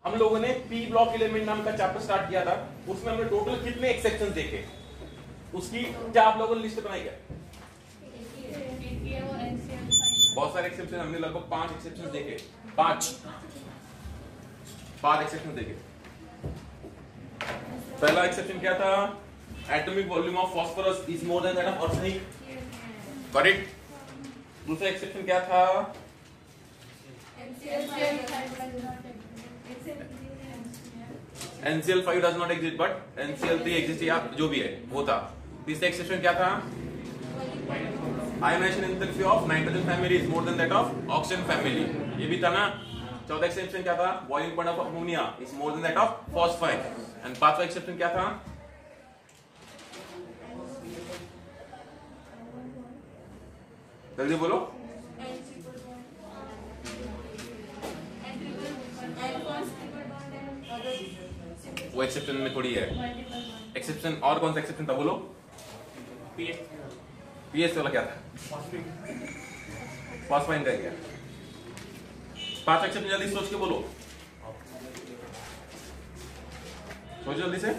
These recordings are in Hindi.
हम लोगों ने पी ब्लॉक एलिमेंट नाम का चैप्टर स्टार्ट किया था, उसमें हमने टोटल कितने एक्सेप्शन देखे, उसकी क्या आप लोगों ने लिस्ट बनाई क्या? बहुत सारे एक्सेप्शन, हमने लगभग 5 एक्सेप्शन देखे, 5 एक्सेप्शन देखे। पहला एक्सेप्शन क्या था? Atomic volume of phosphorus is more than that of arsenic, correct. दूसरा एक्सेप्शन क्या था? NCl5 does not exist but NCl3 exists, या जो भी है वो था। तीसरा एक्सेप्शन क्या था? Ionization enthalpy of nitrogen family is more than that of oxygen family, ये भी था ना। चौथा एक्सेप्शन क्या था? Boiling point of ammonia is more than that of phosphine. And पांचवा एक्सेप्शन क्या था? जल्दी बोलो। वो एक्सेप्शन में थोड़ी है एक्सेप्शन। और कौन सा एक्सेप्शन था बोलो? पीएस वाला क्या था? फॉस्फाइन का क्या? 5 एक्सेप्शन जल्दी सोच के बोलो, सोचो जल्दी से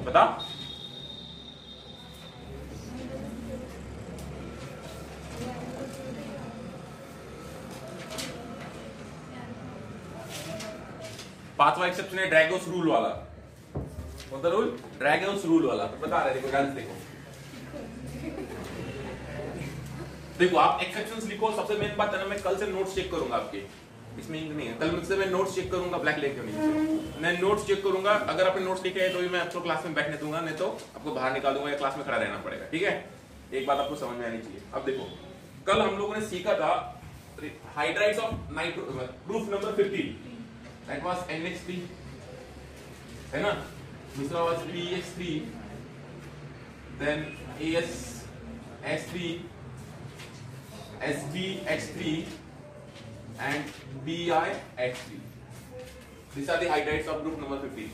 बता। पांचवा एक्सेप्शन है ड्रैगोस रूल वाला। कौन सा रूल? ड्रैगोस रूल वाला। तो बता रहे, देखो ध्यान से देखो आप एक्सेप्शंस लिखो। सबसे मेन बात है ना, मैं कल से नोट्स चेक करूंगा आपके, इसमें इंक नहीं है। कल मुझसे मैं नोट्स चेक करूंगा, ब्लैक लेके नहीं, मैं नोट्स चेक करूंगा। अगर आपने नोट्स लिखे हैं तो भी मैं आपको क्लास में बैठने दूंगा, नहीं तो आपको बाहर निकाल दूंगा या क्लास में खड़ा रहना पड़ेगा, ठीक है? एक बात आपको समझ में आनी चाहिए। अब देखो, कल हम लोगों ने सीखा था hydrides of nitro, proof number 50, that was NH3, है ना। दूसरा was PH3, then AS3, SBH3 and BiH3. These are the hydrides of group number 50.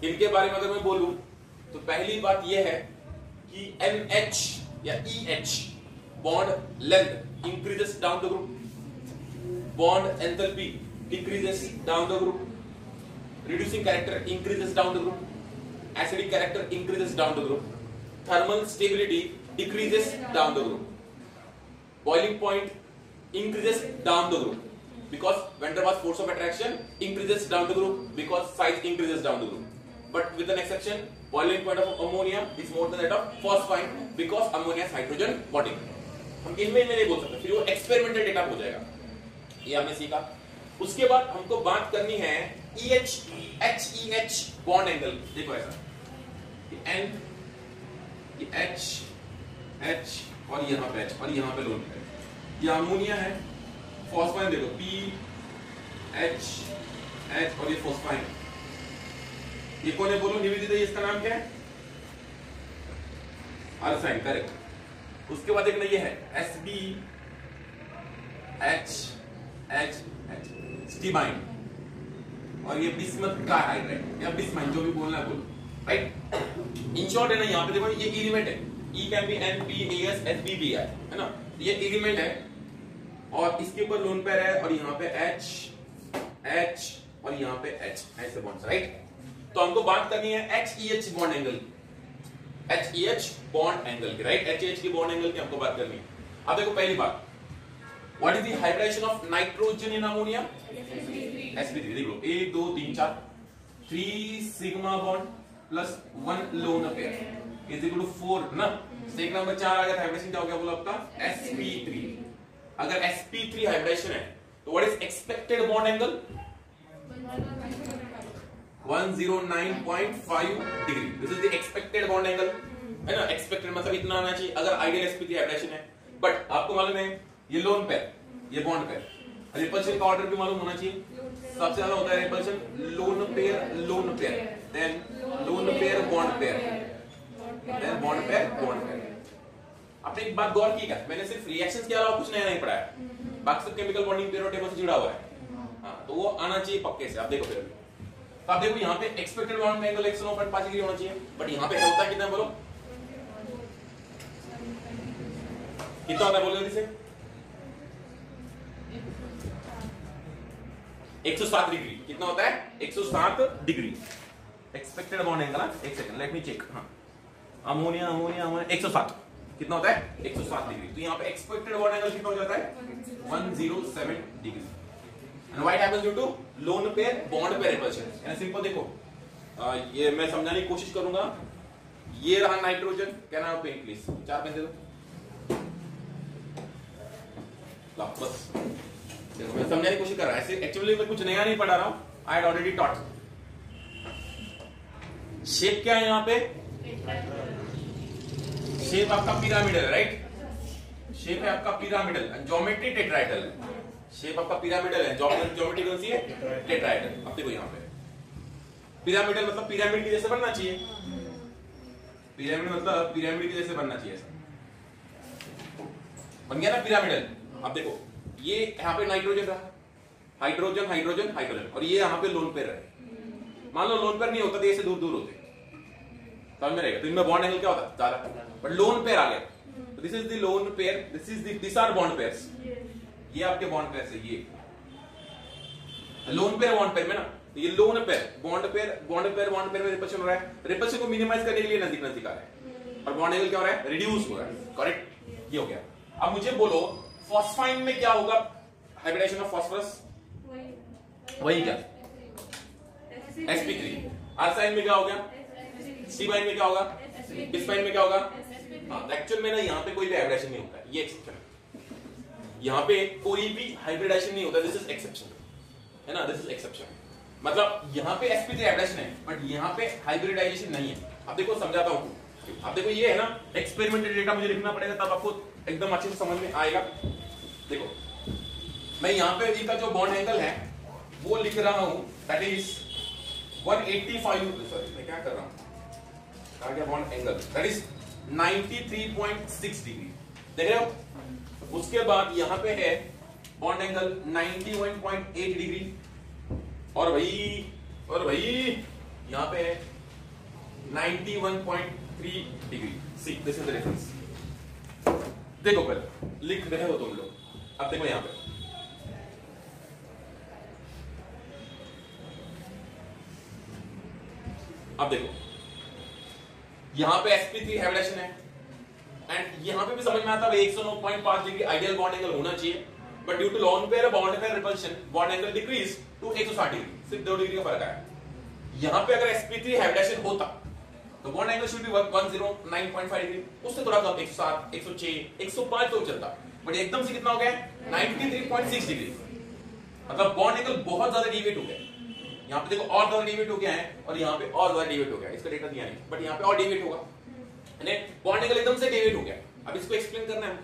इनके बारे में अगर मैं बोलूं तो पहली बात यह है कि NH या EH bond length increases down the group, bond enthalpy decreases down the group, reducing character increases down the group, acidic character increases down the group, thermal stability decreases down the group, boiling point increases down the group because van der Waals force of attraction increases down the group because size increases down the group. But with an exception, boiling point of ammonia is more than that of phosphine because ammonia has hydrogen bonding. हम इनमें नहीं बोल सकते, फिर वो एक्सपेरिमेंटल डेटा हो जाएगा। ये हमने सीखा। उसके बाद हमको बात करनी है HEH बॉन्ड एंगल। देखो ऐसा, N, H, H और यहाँ पे H और यहाँ पे लोन है, ये अमोनिया है। फॉस्फाइन देखो P, H, H और ये फॉस्फाइन। ये कौन है बोलो निवेदिता, इसका नाम क्या है? अल्फाइन, करेक्ट। उसके बाद देखना ये है SB, H, H, H, स्टीबाइन और ये बिस्मथ का हाइड्राइड या बिस्माइन, जो भी बोलना है बोलो, राइट। इन शॉर्ट है ना, यहाँ पे देखो ये एलिमेंट है, E can be N, P, AS, SB, BI, है ना। ये एलिमेंट है और इसके ऊपर लोन पेयर है और यहाँ पे H, H और यहाँ पे H, ऐसे बॉन्ड्स, राइट। तो हमको बात करनी है HEH bond angle, HEH bond angle की, राइट। HEH की बॉन्ड एंगल की हमको बात करनी है। अब देखो पहली बात, what is the hybridisation of nitrogen in ammonia? sp3। देख लो 1 2 3 4, 3 sigma bond plus 1 lone pair is equal to 4 ना। सेक नंबर 4 आ गया, हाइब्रिडेशन क्या हो गया बोला आपका? sp3। अगर sp3 हाइब्रिडेशन है तो what is expected bond angle? 109.5 degree. This is the expected bond angle, है ना। एक्सपेक्टेड मतलब इतना आना चाहिए अगर आइडियल sp3 हाइब्रिडेशन है। बट आपको मालूम है ये लोन पेयर, ये बॉन्ड पेयर, रिपल्शन का ऑर्डर भी मालूम होना चाहिए। सबसे ज्यादा होता है repulsion lone pair, then lone pair bond pair, then bond pair bond pair. आपने एक बात गौर की क्या? मैंने सिर्फ रिएक्शंस के अलावा कुछ नया नहीं पढ़ाया, बाकी सब केमिकल बॉन्डिंग पेयर और टेबल से जुड़ा हुआ है। हाँ, तो वो आना चाहिए पक्के से। आप देखो फिर, तो आप देखो यहाँ पे एक्सपेक्टेड बॉन्ड एंगल 109.5 डिग्री होना चाहिए, बट यहाँ पे होता है कितना बोलो? कितना होता है बोलो जल्दी से? 107 डिग्री। कितना होता है? 107 डिग्री एक्सपेक्टेड बॉन्ड एंगल। एक सेकंड, लेट मी चेक। हाँ, अमोनिया अमोनिया अमोनिया 107 कितना होता है? 107 डिग्री। तो यहाँ पे एक्सपेक्टेड बॉन्ड एंगल कितना हो जाता है? 107 degree. And what happens due to lone pair bond pair repulsion. And simple देखो, ये मैं समझाने की कोशिश करूंगा। ये रहा नाइट्रोजन, क्या नाम पेन प्लीज, 4 पेन दे दो। बस देखो, मैं समझाने की कोशिश कर रहा हूं। ऐसे एक्चुअली मैं कुछ नया नहीं पढ़ा रहा हूं, I had already taught. Shape क्या है यहाँ पे? शेप आपका पिरामिडल है, राइट? शेप है आपका पिरामिडल, ज्योमेट्री टेट्राहेड्रल है। शेप आपका पिरामिडल है, ज्योमेट्री कौन सी है? टेट्राहेड्रल। अब देखो यहाँ पे पिरामिडल मतलब पिरामिड के जैसे बनना चाहिए। पिरामिड मतलब पिरामिड के जैसे बनना चाहिए। ऐसा बन गया ना पिरामिडल। अब देखो, ये यहाँ पे नाइट्रोजन रहा, हाइड्रोजन हाइड्रोजन हाइड्रोजन, और ये यहाँ पे लोन पेयर है। मान लो लोन पेयर नहीं होता तो ये से दूर दूर होते, समझ में रहेगा? तो इनमें बॉन्ड एंगल क्या होता? ज्यादा। बट लोन पेयर आ गया, this is the lone pair, this are bond pairs. ये आपके बॉन्ड पेयर्स है। ये लोन पेयर बॉन्ड पेयर में ना, तो ये lone pair bond pair bond pair bond pair में रिपल्शन हो रहा है। रिपल्शन को मिनिमाइज करने के लिए नजदीक नजदीक आ रहा है, और बॉन्ड एंगल क्या हो रहा है? रिड्यूस हो रहा है। करेक्ट, ये हो गया। अब मुझे बोलो फॉस्फाइन में क्या होगा? हाइब्रिडाइजेशन ऑफ फास्फोरस, वही क्या? sp3। आर्साइन में क्या हो गया? सीबाइन में क्या होगा? बिस्पाइन में क्या होगा? हाँ, एक्चुअल में ना यहाँ पे कोई भी हाइब्रिडाइजेशन नहीं होता है, ये एक्सेप्शन है। यहाँ पे कोई भी हाइब्रिडाइजेशन नहीं होता, दिस इज एक्सेप्शन, है ना? This is exception. मतलब यहाँ पे sp3 हाइब्रिडाइजेशन है, बट यहाँ पे हाइब्रिडाइजेशन नहीं है। अब देखो समझाता हूँ। अब देखो ये है ना, एक्सपेरिमेंटल डेटा मुझे लिखना पड़ेगा, तब आपको एकदम अच्छे से समझ में आएगा। देखो मैं यहाँ पे इनका जो बॉन्ड एंगल है वो लिख रहा हूं, दैट इज 185। सॉरी, मैं क्या कर रहा हूं? कहा गया bond angle, that is 93.6 degree. देख रहे हो? उसके बाद यहाँ पे है बॉन्ड एंगल 91.8 डिग्री, और भाई यहाँ पे है 91.3 degree. C this is the difference. देखो पहले लिख रहे हो तुम लोग, अब देखो यहाँ पे अब देखो यहां पे sp3 हाइब्रिडाइजेशन है, एंड यहां पे भी समझ में आता है 109.5 डिग्री आइडियल बॉन्ड एंगल होना चाहिए, but due to lone pair bond pair repulsion bond angle decrease to 160 degree, सिर्फ 2 डिग्री का फर्क आया। यहां पे अगर sp3 हाइब्रिडाइजेशन होता तो bond angle should be 109.5 degree, उससे थोड़ा कम 107, 106, 105 तो चलता, बट एकदम से कितना हो गया? 93.6 डिग्री। मतलब बॉन्ड एंगल बहुत ज्यादा डिविएट हो गया। यहाँ पे देखो और ज्यादा डिविएट हो गया है, और यहाँ पे और ज्यादा डिविएट हो गया। इसका डेटा दिया नहीं, बट यहाँ पे और डिविएट होगा। बॉन्ड एंगल एकदम से डिविएट हो गया। अब इसको एक्सप्लेन करना है,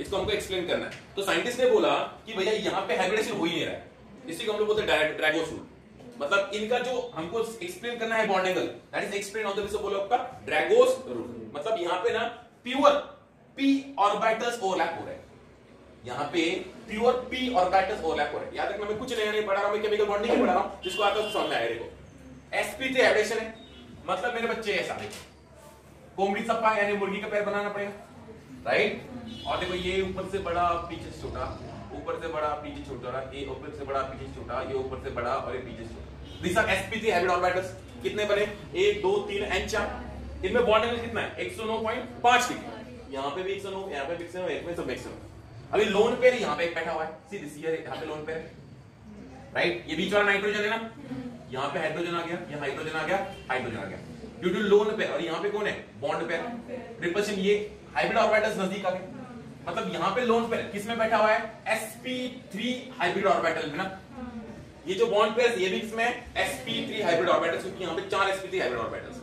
इसको हमको एक्सप्लेन करना है। तो साइंटिस्ट ने बोला कि भैया यहाँ पे हाइब्रिडेशन हो ही नहीं रहा है, इसी को हम लोग बोलते हैं ड्रैगोस रूल। मतलब इनका जो हमको एक्सप्लेन करना है bond angle, that is explain on the basis of आपका ड्रैगोस रूल। मतलब यहाँ पे ना प्योर p ऑर्बिटल्स ओवरलैप हो रहे हैं, यहाँ पे प्योर p ऑर्बिटल्स ओवरलैप हो रहे हैं। याद रखना, मैं कुछ नया नहीं पढ़ा रहा हूं, मैं केमिकल बॉन्डिंग नहीं पढ़ा रहा हूं, जिसको आता है उसको समझ में आएगा। देखो sp3 हाइब्रिडेशन है, मतलब मेरे बच्चे ऐसा कोमड़ी सप्पा यानी मुर्गी का पैर बनाना पड़ेगा, राइट? और देखो ये ऊपर से बड़ा पीछे से छोटा, ऊपर से बड़ा पीछे छोटा, ये ऊपर से बड़ा पीछे छोटा, ये ऊपर से बड़ा और ये पीछे से छोटा। This are sp3 hybrid orbitals. कितने बने? 1 2 3 एंड 4। इनमें बॉन्ड एंगल कितना है? 109.5 डिग्री। यहाँ पे भी 109, यहाँ पे भी 109, एक में सब 109। अभी लोन पेयर यहाँ पे एक बैठा हुआ है, सी दिस हियर, यहाँ पे लोन पेयर, राइट? ये बीच वाला नाइट्रोजन है ना, यहाँ पे हाइड्रोजन आ गया, यहाँ हाइड्रोजन आ गया, हाइड्रोजन आ गया, ड्यू टू लोन पेयर। और यहाँ पे कौन है? Bond pair repulsion. ये हाइब्रिड ऑर्बिटल्स नजदीक आ गए, मतलब यहाँ पे लोन पेयर किसमें बैठा हुआ है? sp3 हाइब्रिड ऑर्बिटल में ना। ये जो बॉन्ड पेयर ये भी किसमें है? sp3 हाइब्रिड ऑर्बिटल्स, क्योंकि यहाँ पे 4 sp3 हाइब्रिड ऑर्बिटल्स,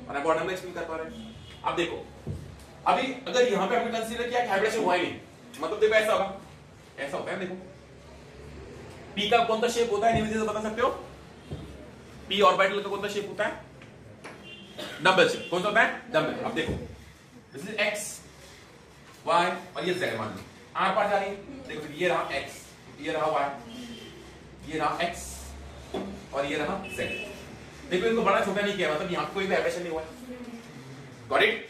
और बॉन्ड नंबर एक्सप्लेन कर पा रहे हैं। अब देखो, अभी अगर यहाँ पे हमने कंसीडर किया कि हाइब्रिडेशन हुआ ही नहीं, मतलब देखो ऐसा होगा, ऐसा होता है। देखो p का कौन सा शेप होता है, निविधि से बता सकते हो? p ऑर्बिटल का कौन सा शेप होता है? Double shape. कौन सा होता है? डबल। अब देखो दिस इज x y और ये z, मान लो आर पार जा रही है। देखो ये रहा x, ये रहा y, ये रहा x और ये रहा z। देखो इनको बड़ा छोटा नहीं किया, मतलब यहाँ कोई भी वाइब्रेशन नहीं हुआ। Got it?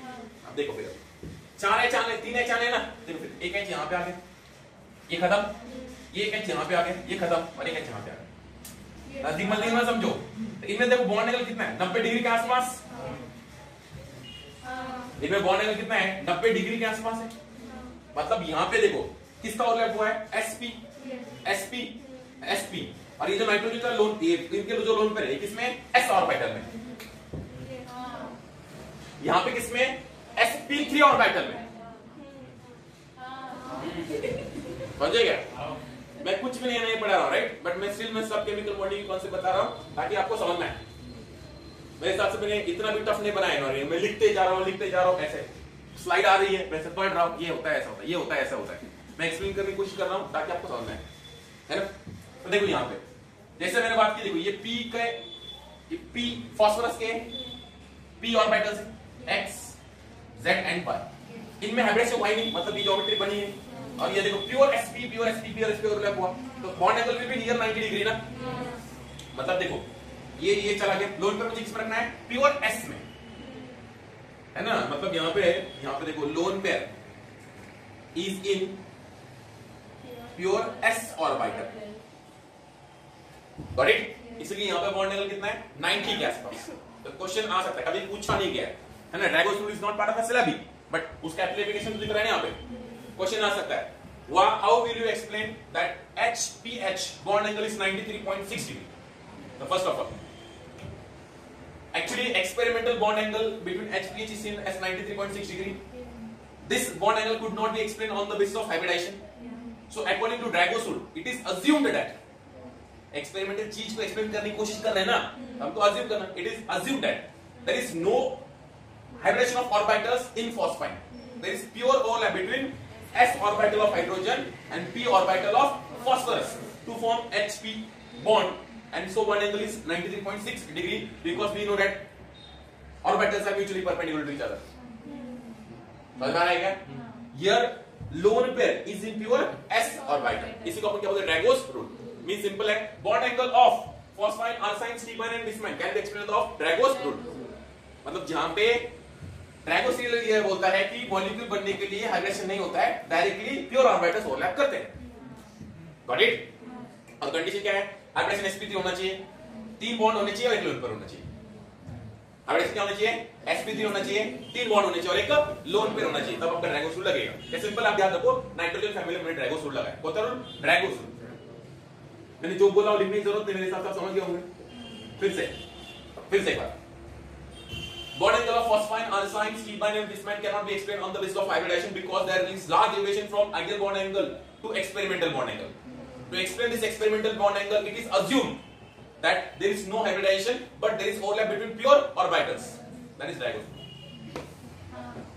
अब देखो फिर 4 एच आने, 3 एच आने ना, देखो फिर 1 एच यहाँ पे आ गया, ये खत्म, ये 1 एच यहाँ पे आ गया, ये खत्म, और 1 एच यहाँ पे आ गया। नजदीक में समझो। तो इनमें देखो बॉन्ड एंगल कितना है 90 डिग्री के आसपास। इनमें बॉन्ड एंगल कितना है 90 डिग्री के आसपास है। मतलब यहाँ पे देखो किसका ओवरलैप हुआ है sp sp sp और ये जो नाइट्रोजन का लोन इनके जो लोन पेयर है किसमें s ऑर्बिटल में। यहाँ पे किसमें sp3 ऑर्बिटल में। समझे क्या? मैं कुछ भी नहीं पढ़ा रहा हूँ राइट, बट मैं स्टिल मैं सब केमिकल बॉन्डिंग की कॉन्सेप्ट बता रहा हूँ ताकि आपको समझ में आए। मेरे हिसाब से मैंने इतना भी टफ नहीं बनाया इन्होंने, मैं लिखते जा रहा हूँ ऐसे स्लाइड आ रही है वैसे पढ़ रहा हूँ, ये होता है ऐसा होता है, ये होता है ऐसा होता है, मैं एक्सप्लेन करने की कोशिश कर रहा हूँ ताकि आपको समझ में आए, है ना। तो देखो यहाँ पे जैसे मैंने बात की, देखो ये P के P फास्फोरस के P ऑर्बिटल्स है X Z एंड Y, इनमें हाइब्रिडेशन हुआ ही नहीं, मतलब ये ज्योमेट्री बनी है। और ये देखो प्योर sp ओवरलैप हुआ, तो बॉन्ड एंगल भी नियर 90 डिग्री ना। मतलब देखो ये चला गया, लोन पे मुझे किसमें रखना है प्योर s में, है ना। मतलब यहाँ पे देखो loan pair is in pure s orbital, got it. इसलिए यहाँ पे बॉन्ड एंगल कितना है 90 के आसपास। तो क्वेश्चन आ सकता है, कभी पूछा नहीं गया है ना, Drago rule is not part of the syllabus, but उसका एप्लीकेशन दिख रहा है यहाँ पे, क्वेश्चन आ सकता है। How will you explain that HPH bond angle is 93.6 degree? So first of all, actually experimental bond angle between HPH is seen as 93.6 degree. This bond angle could not be explained on the basis of hybridization. So according to Dragos rule, it is assumed that experimental चीज को explain करने की कोशिश कर रहे हैं ना, हमको assume करना, it is assumed that there is no hybridization of orbitals in phosphine. There is pure overlap between s orbital of hydrogen and p orbital of phosphorus to form HP bond, and so bond angle is 93.6 degree because we know that orbitals are mutually perpendicular to each other. समझ में आ रहा है क्या? Here lone pair is in pure s orbital, इसी को अपन क्या बोलते हैं Dragos rule, means simple है, bond angle of phosphine, arsine, stibine and bismine can be explained of Dragos rule। मतलब जहां पे ड्रैगोस रूल ये बोलता है कि मॉलिक्यूल बनने के लिए हाइब्रिडेशन नहीं होता है, डायरेक्टली प्योर ऑर्बिटल्स ओवरलैप करते हैं, गॉट इट। और कंडीशन क्या है, हाइब्रिडेशन sp3 होना चाहिए, 3 बॉन्ड होने चाहिए और एक लोन पेयर होना चाहिए। हाइब्रिडेशन क्या होना चाहिए, sp3 होना चाहिए, 3 बॉन्ड होने चाहिए और एक लोन पेयर होना चाहिए, तब आपका ड्रैगोस रूल लगेगा। ये सिंपल आप याद रखो, नाइट्रोजन फैमिली में ड्रैगोस रूल लगा है, कौन सा रूल, ड्रैगोस रूल। मैंने जो बोला लिखने की जरूरत नहीं, मेरे हिसाब से आप समझ गए होंगे। फिर से एक बार, bond angle of phosphine, arsine, stibine and bismine cannot be explained on the basis of hybridization because there is large deviation from ideal bond angle to experimental bond angle. To explain this experimental bond angle, it is assumed that there is no hybridization, but there is overlap between pure orbitals. That is Dragon.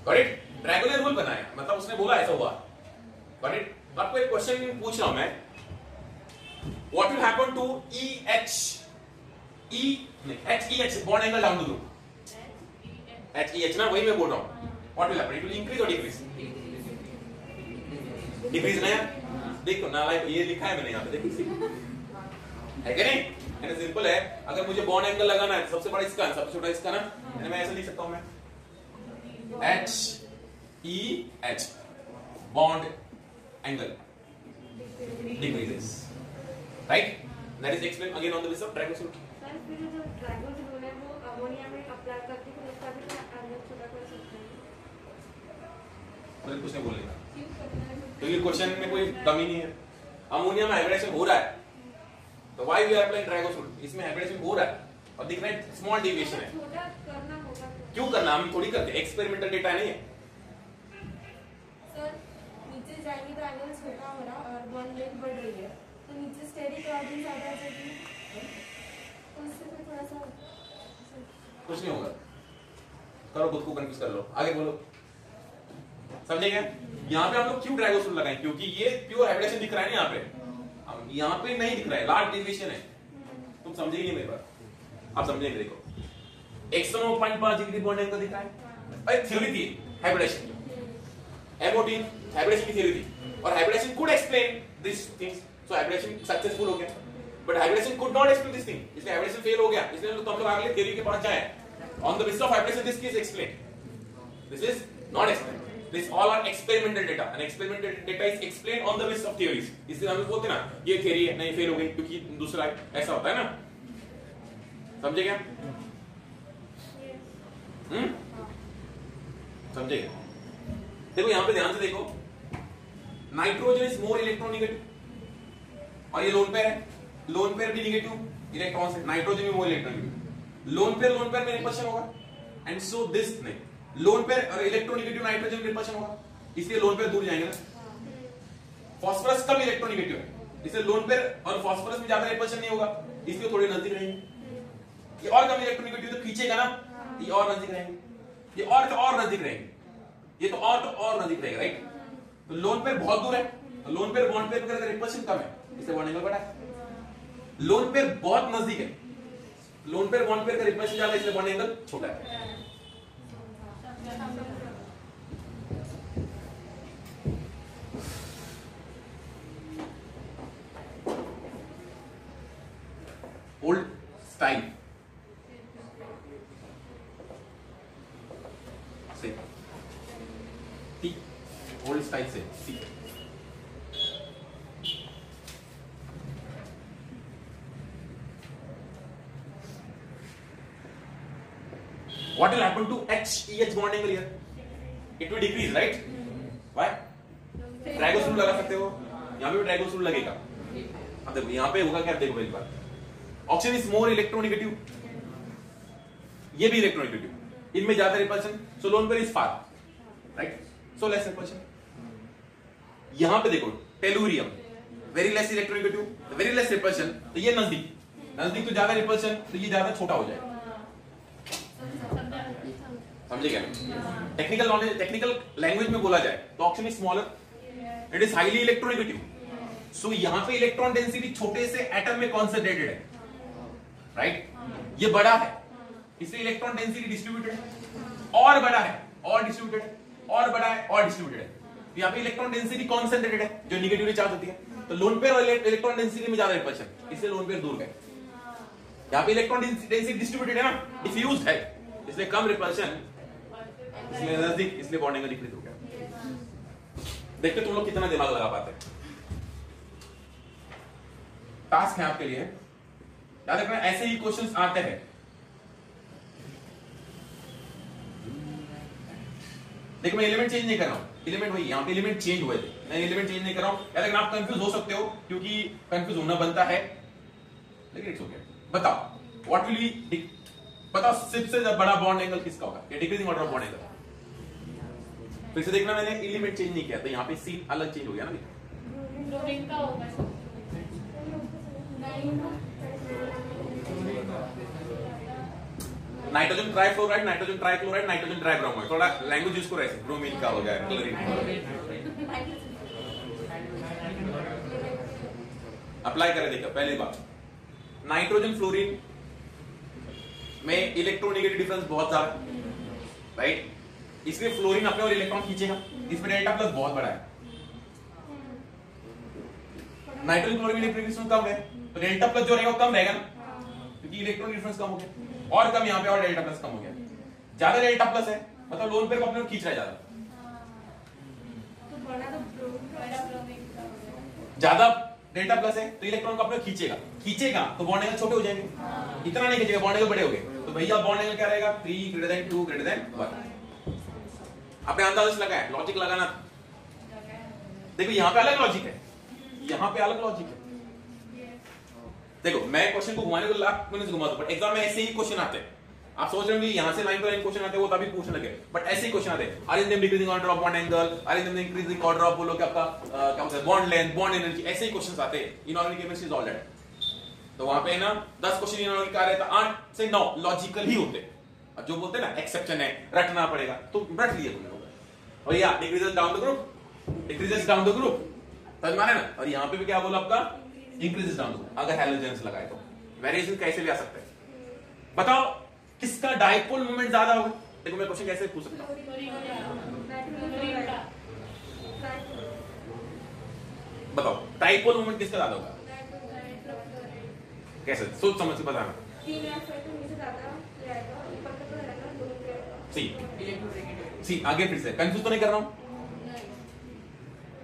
Got it? Dragon ने रूल बनाया, मतलब उसने बोला ऐसा हुआ। Got it? आपको एक क्वेश्चन पूछ रहा हूं मैं, what will happen to HEH bond angle down the group? HEH ना, वही मैं बोल रहा हूँ। What will happen? It will increase or decrease? Decrease ना यार? देखो ना, लाइक ये लिखा है मैंने यहाँ पे, देखो है क्या नहीं? है ना, सिंपल है। अगर मुझे बॉन्ड एंगल लगाना है, सबसे बड़ा इसका, सबसे छोटा इसका ना, मैं ऐसे लिख सकता हूँ मैं, HEH bond angle decreases, right? That is explained again on the basis of Dragos rule. Sir फिर जो ड्रैगोस रूल है वो अमोनिया में अप्लाई करके फिर उसका भी अंदर छोटा कर सकते हैं। मुझे कुछ नहीं बोलेगा क्योंकि क्वेश्चन में कोई कमी नहीं है। अमोनिया में हाइब्रिडेशन हो रहा है, तो why we are applying Drago's rule, इसमें हाइब्रिडेशन हो रहा है और दिख रहा है स्मॉल डेविएशन है। छोटा करना होगा, क्यों करना, हम थोड़ी करते, एक्सपेरिमेंटल डेटा नहीं है। सर नीचे जाएंगे तो एंगल छोटा हो रहा और बॉन्ड लेंथ बढ़ रही है, तो नीचे स्टेरिक ऑर्बिट ज्यादा आ जाएगी, तो उससे फिर थोड़ा सा कुछ नहीं होगा, करो खुद को कंफ्यूज कर लो, आगे बोलो, समझे क्या? यहाँ पे हम लोग क्यों ड्रैगोस रूल लगाएं, क्योंकि ये प्योर हाइब्रिडेशन दिख रहा है ना यहाँ पे नहीं दिख रहा है, लार्ज डेविएशन है। तुम समझे नहीं मेरी बात, आप समझेंगे। देखो 109.5 डिग्री बॉन्ड एंगल दिख रहा है, अरे थ्योरी थी हाइब्रिडेशन, M18 हाइब्रिडेशन की थ्योरी थी और hybridisation could explain this things, so hybridisation successful हो गया, but hybridisation could not explain this thing, इसलिए हाइब्रिडेशन फेल हो गया, इसलिए तो हम लोग अगले थ्योरी के पास जाए। On the basis of hybridisation this is explained, this is not explained, this all are experimental data and experimental data is explained on the basis of theories. इसलिए हम लोग बोलते हैं ना ये थ्योरी है नहीं फेल हो गई क्योंकि दूसरा ऐसा होता है ना, समझे क्या? समझे क्या? देखो यहां पे ध्यान से देखो, नाइट्रोजन इज मोर इलेक्ट्रोनेगेटिव और ये लोन पेयर है, लोन पेयर भी नेगेटिव इलेक्ट्रॉन से, नाइट्रोजन भी मोर इलेक्ट्रोनेगेटिव, लोन पेयर में रिपल्शन होगा एंड सो दिस ने लोन पेयर और इलेक्ट्रोनेगेटिव नाइट्रोजन रिपल्शन होगा, इसलिए लोन पेयर दूर जाएंगे ना। फास्फोरस कम इलेक्ट्रोनेगेटिव है, इसलिए लोन पेयर और फास्फोरस में ज्यादा रिपल्शन नहीं होगा, इसलिए थोड़े नजदीक रहेंगे। ये और कम इलेक्ट्रोनेगेटिव तो खींचेगा ना, ये और नजदीक रहेंगे, ये और नजदीक रहेंगे, ये तो और नजदीक रहेगा, राइट। तो लोन पेयर बहुत दूर है, तो लोन पेयर बॉन्ड पेयर का रिपल्शन कम है, इसलिए बॉन्ड एंगल बड़ा है। लोन पेयर बहुत नजदीक है, लोन पेयर बॉन्ड पेयर का रिपल्शन ज्यादा है, इसलिए बॉन्ड एंगल छोटा है। ओल्ड स्टाइल से ठीक, ओल्ड स्टाइल से ठीक। What will happen to HEH bond angle here? It will decrease, right? Why? Drago's rule लगा सकते हो, यहाँ पे भी ट्राइगोस रूल लगेगा। अब देखो यहाँ पे होगा क्या, देखो एक बार, ऑक्सीजन इज मोर इलेक्ट्रोनेगेटिव, ये भी इलेक्ट्रोनेगेटिव, इनमें ज्यादा repulsion, so loan pair is far, right, so less repulsion. यहाँ पे देखो tellurium very less electronegative, very less repulsion, तो ये नजदीक तो ज्यादा रिपल्शन, तो ये ज्यादा छोटा हो जाएगा। समझे क्या? टेक्निकल नॉलेज, टेक्निकल लैंग्वेज में बोला जाए तो oxygen is smaller, it is highly electronegative, so यहां पे इलेक्ट्रॉन डेंसिटी छोटे से एटम में कॉन्सेंट्रेटेड है, राइट। ये बड़ा है, इसलिए इलेक्ट्रॉन डेंसिटी डिस्ट्रीब्यूटेड है, और बड़ा है और डिस्ट्रीब्यूटेड है, और बड़ा है और डिस्ट्रीब्यूटेड है। तो यहाँ पे इलेक्ट्रॉन डेंसिटी कॉन्सेंट्रेटेड है, जो निगेटिवली चार्ज होती है, तो लोन पेयर और इलेक्ट्रॉन डेंसिटी में ज्यादा रिपल्शन, इसलिए लोन पेयर दूर गए। यहाँ पे इलेक्ट्रॉन डेंसिटी डिस्ट्रीब्यूटेड है ना, डिफ्यूज्ड है, इसलिए कम रिपल्शन, इसलिए नजदीक, इसलिए बॉन्ड एंगल डिक्रीज हो गया। देखते तुम लोग कितना दिमाग लगा पाते। टास्क है आपके लिए, याद रखना ऐसे ही क्वेश्चंस आते हैं। देखो मैं एलिमेंट चेंज नहीं कर रहा हूं, एलिमेंट वही, यहां पे एलिमेंट चेंज हुए थे, मैं एलिमेंट चेंज नहीं कर रहा हूं। याद रखना आप कंफ्यूज हो सकते हो, क्योंकि कंफ्यूज होना बनता है, लेकिन इट्स ओके। बताओ व्हाट विल बी, बताओ सबसे बड़ा बॉन्ड एंगल किसका होगा, ये decreasing order of bond angle. फिर से देखना, मैंने एलिमेंट चेंज नहीं किया, तो यहाँ पे सी अलग चेंज हो गया ना। Nitrogen trifluoride, nitrogen trichloride, nitrogen tribromide, थोड़ा लैंग्वेज यूज करो ऐसे, ब्रोमीन का हो गया, अप्लाई करें। देखो पहली बात, नाइट्रोजन फ्लोरीन में इलेक्ट्रोनेगेटिव डिफरेंस बहुत ज्यादा, राइट, इसलिए फ्लोरीन अपने और इलेक्ट्रॉन खींचेगा, इसमें डेल्टा प्लस बहुत बड़ा है। नाइट्रोजन क्लोरीन में इलेक्ट्रॉन डिफरेंस कम है, तो डेल्टा प्लस जो रहेगा वो कम रहेगा ना, क्योंकि इलेक्ट्रॉन डिफरेंस कम हो गया, और कम यहाँ पे, और डेल्टा प्लस कम हो गया। ज्यादा डेल्टा प्लस है मतलब लोन पेयर को अपने खींच रहा है ज्यादा, ज्यादा डेल्टा प्लस है तो इलेक्ट्रॉन को अपने खींचेगा तो बॉन्ड एंगल छोटे हो जाएंगे, इतना नहीं खींचेगा, बॉन्ड एंगल बड़े हो गए, तो भैया बॉन्ड एंगल क्या रहेगा, 3 greater than 2 greater than 1। आपने अंदाजा से लगाया, लॉजिक लगाना। देखो यहाँ पे अलग लॉजिक है, यहाँ पे अलग लॉजिक है। देखो मैं क्वेश्चन को घुमाने को लाख मिनट घुमा दूं, बट एग्जाम में ऐसे ही क्वेश्चन आते हैं। आप सोच रहे होंगे यहाँ से लाइन टू लाइन क्वेश्चन आते हैं, वो तभी पूछने लगे, बट ऐसे ही क्वेश्चन आते हैं। Are in them decreasing order of bond angle, are in them increasing order of, बोलो कि आपका क्या बोलते हैं, बॉन्ड लेंथ, बॉन्ड एनर्जी, ऐसे ही क्वेश्चन आते हैं। Inorganic chemistry is all that. तो वहां पे ना 10 क्वेश्चन इनऑर्गेनिक आ रहे थे, 8 से 9 लॉजिकल ही होते। अब जो बोलते हैं ना एक्सेप्शन है, रटना पड़ेगा, तो रट लिए तुम लोग। और या decreases down the group, decreases down the group, समझ माने ना। और यहाँ पे भी क्या बोला आपका, इंक्रीजेस डाउन द ग्रुप, अगर हैलोजेंस लगाए तो। वेरिएशन कैसे भी आ सकते हैं। बताओ किसका डाइपोल मोमेंट ज्यादा होगा। देखो मैं क्वेश्चन कैसे पूछ सकता हूं, बताओ डाइपोल मोमेंट किसका ज्यादा होगा, कैसे, सोच समझ के बताना। सी आगे फिर से कंफ्यूज तो नहीं कर रहा हूं,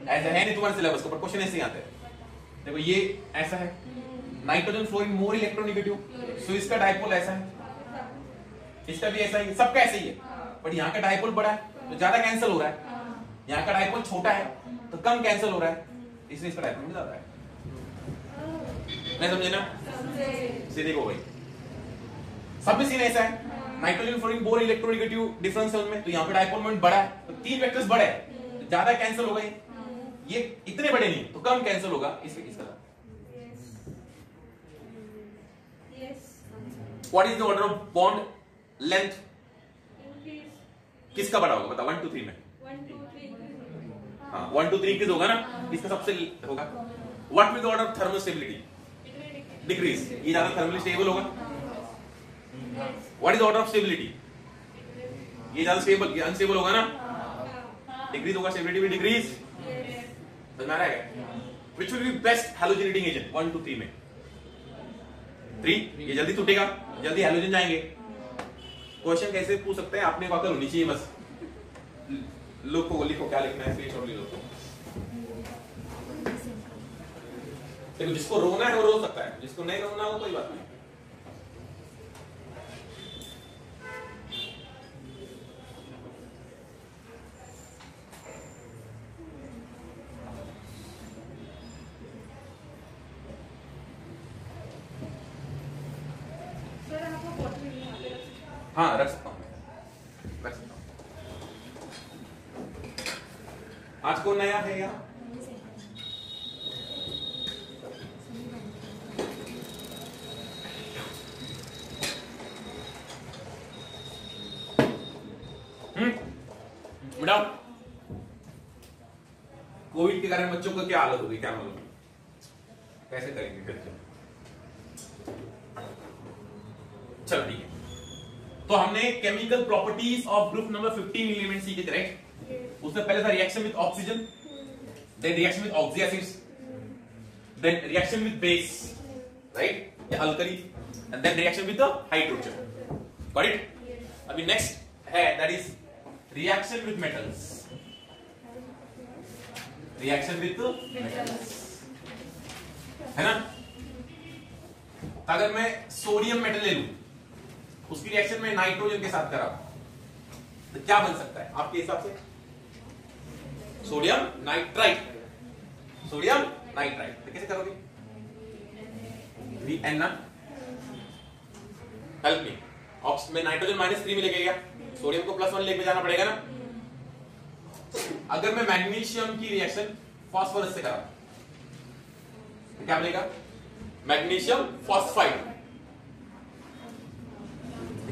ऐसा है नहीं तुम्हारे सिलेबस को, पर क्वेश्चन ऐसे ही आते हैं। देखो ये ऐसा है, नाइट्रोजन फ्लोरीन मोर इलेक्ट्रोनेगेटिव, सो इसका डायपोल ऐसा है, इसका भी ऐसा ही, सबका ऐसा ही है, बट यहाँ का डायपोल बड़ा है तो ज्यादा कैंसिल हो रहा है, यहाँ का डायपोल छोटा है तो कम कैंसिल हो रहा है, इसलिए इसका डायपोल ज्यादा है। नहीं समझे ना? सीधे को भाई सब में सीन ऐसा है, nitrogen fluorine bore electronegative difference है उनमें, तो यहाँ पे डायपोल मोमेंट बड़ा है तो 3 वेक्टर्स बड़े हैं तो ज्यादा कैंसिल हो गए, ये इतने बड़े नहीं तो कम कैंसिल होगा, इसलिए इसका। What is the order of bond length? किसका बड़ा होगा बता? 1 2 3 में 1 2 3 हाँ 1 2 3 किस होगा ना, इसका सबसे होगा। What will the order of thermal stability? Decrease, ये ज्यादा थर्मली स्टेबल होगा। What is the order of stability? ये ज्यादा स्टेबल, ये अनस्टेबल होगा ना, डिक्रीज होगा, स्टेबिलिटी भी डिक्रीज। समझ में आ रहा है? Which will be best halogenating agent 1 2 3 में? 3, ये जल्दी टूटेगा, जल्दी हैलोजन जाएंगे। क्वेश्चन कैसे पूछ सकते हैं, आपने अकल होनी चाहिए बस। लिखो क्या लिखना है, स्क्रीनशॉट ले लो। देखो जिसको रोना है वो रो सकता है, जिसको नहीं रोना हो कोई बात नहीं। हाँ रख सकता हूँ, रख सकता हूँ। आज कौन नया है यहाँ? बेटा कोविड के कारण बच्चों का क्या हालत होगी, क्या मालूम, कैसे करेंगे बच्चे? चलो ठीक है, तो हमने chemical properties of group number 15 element सीखे थे, राइट? उसमें पहले था reaction with oxygen, then reaction with oxy acids, then reaction with base, right, या alkali, and then reaction with hydrogen. Got it? अभी नेक्स्ट है that is reaction with metals. Reaction with metals है ना? अगर मैं सोडियम मेटल ले लूं, उसकी रिएक्शन में नाइट्रोजन के साथ करा तो क्या बन सकता है आपके हिसाब से? Sodium nitrite, sodium nitrite. तो कैसे करोगे? VN ना, हेल्प मी। में नाइट्रोजन -3 में लेके गया, सोडियम को +1 लेके जाना पड़ेगा ना। अगर मैं मैग्नीशियम की रिएक्शन फास्फोरस से करा तो क्या बनेगा? Magnesium phosphide.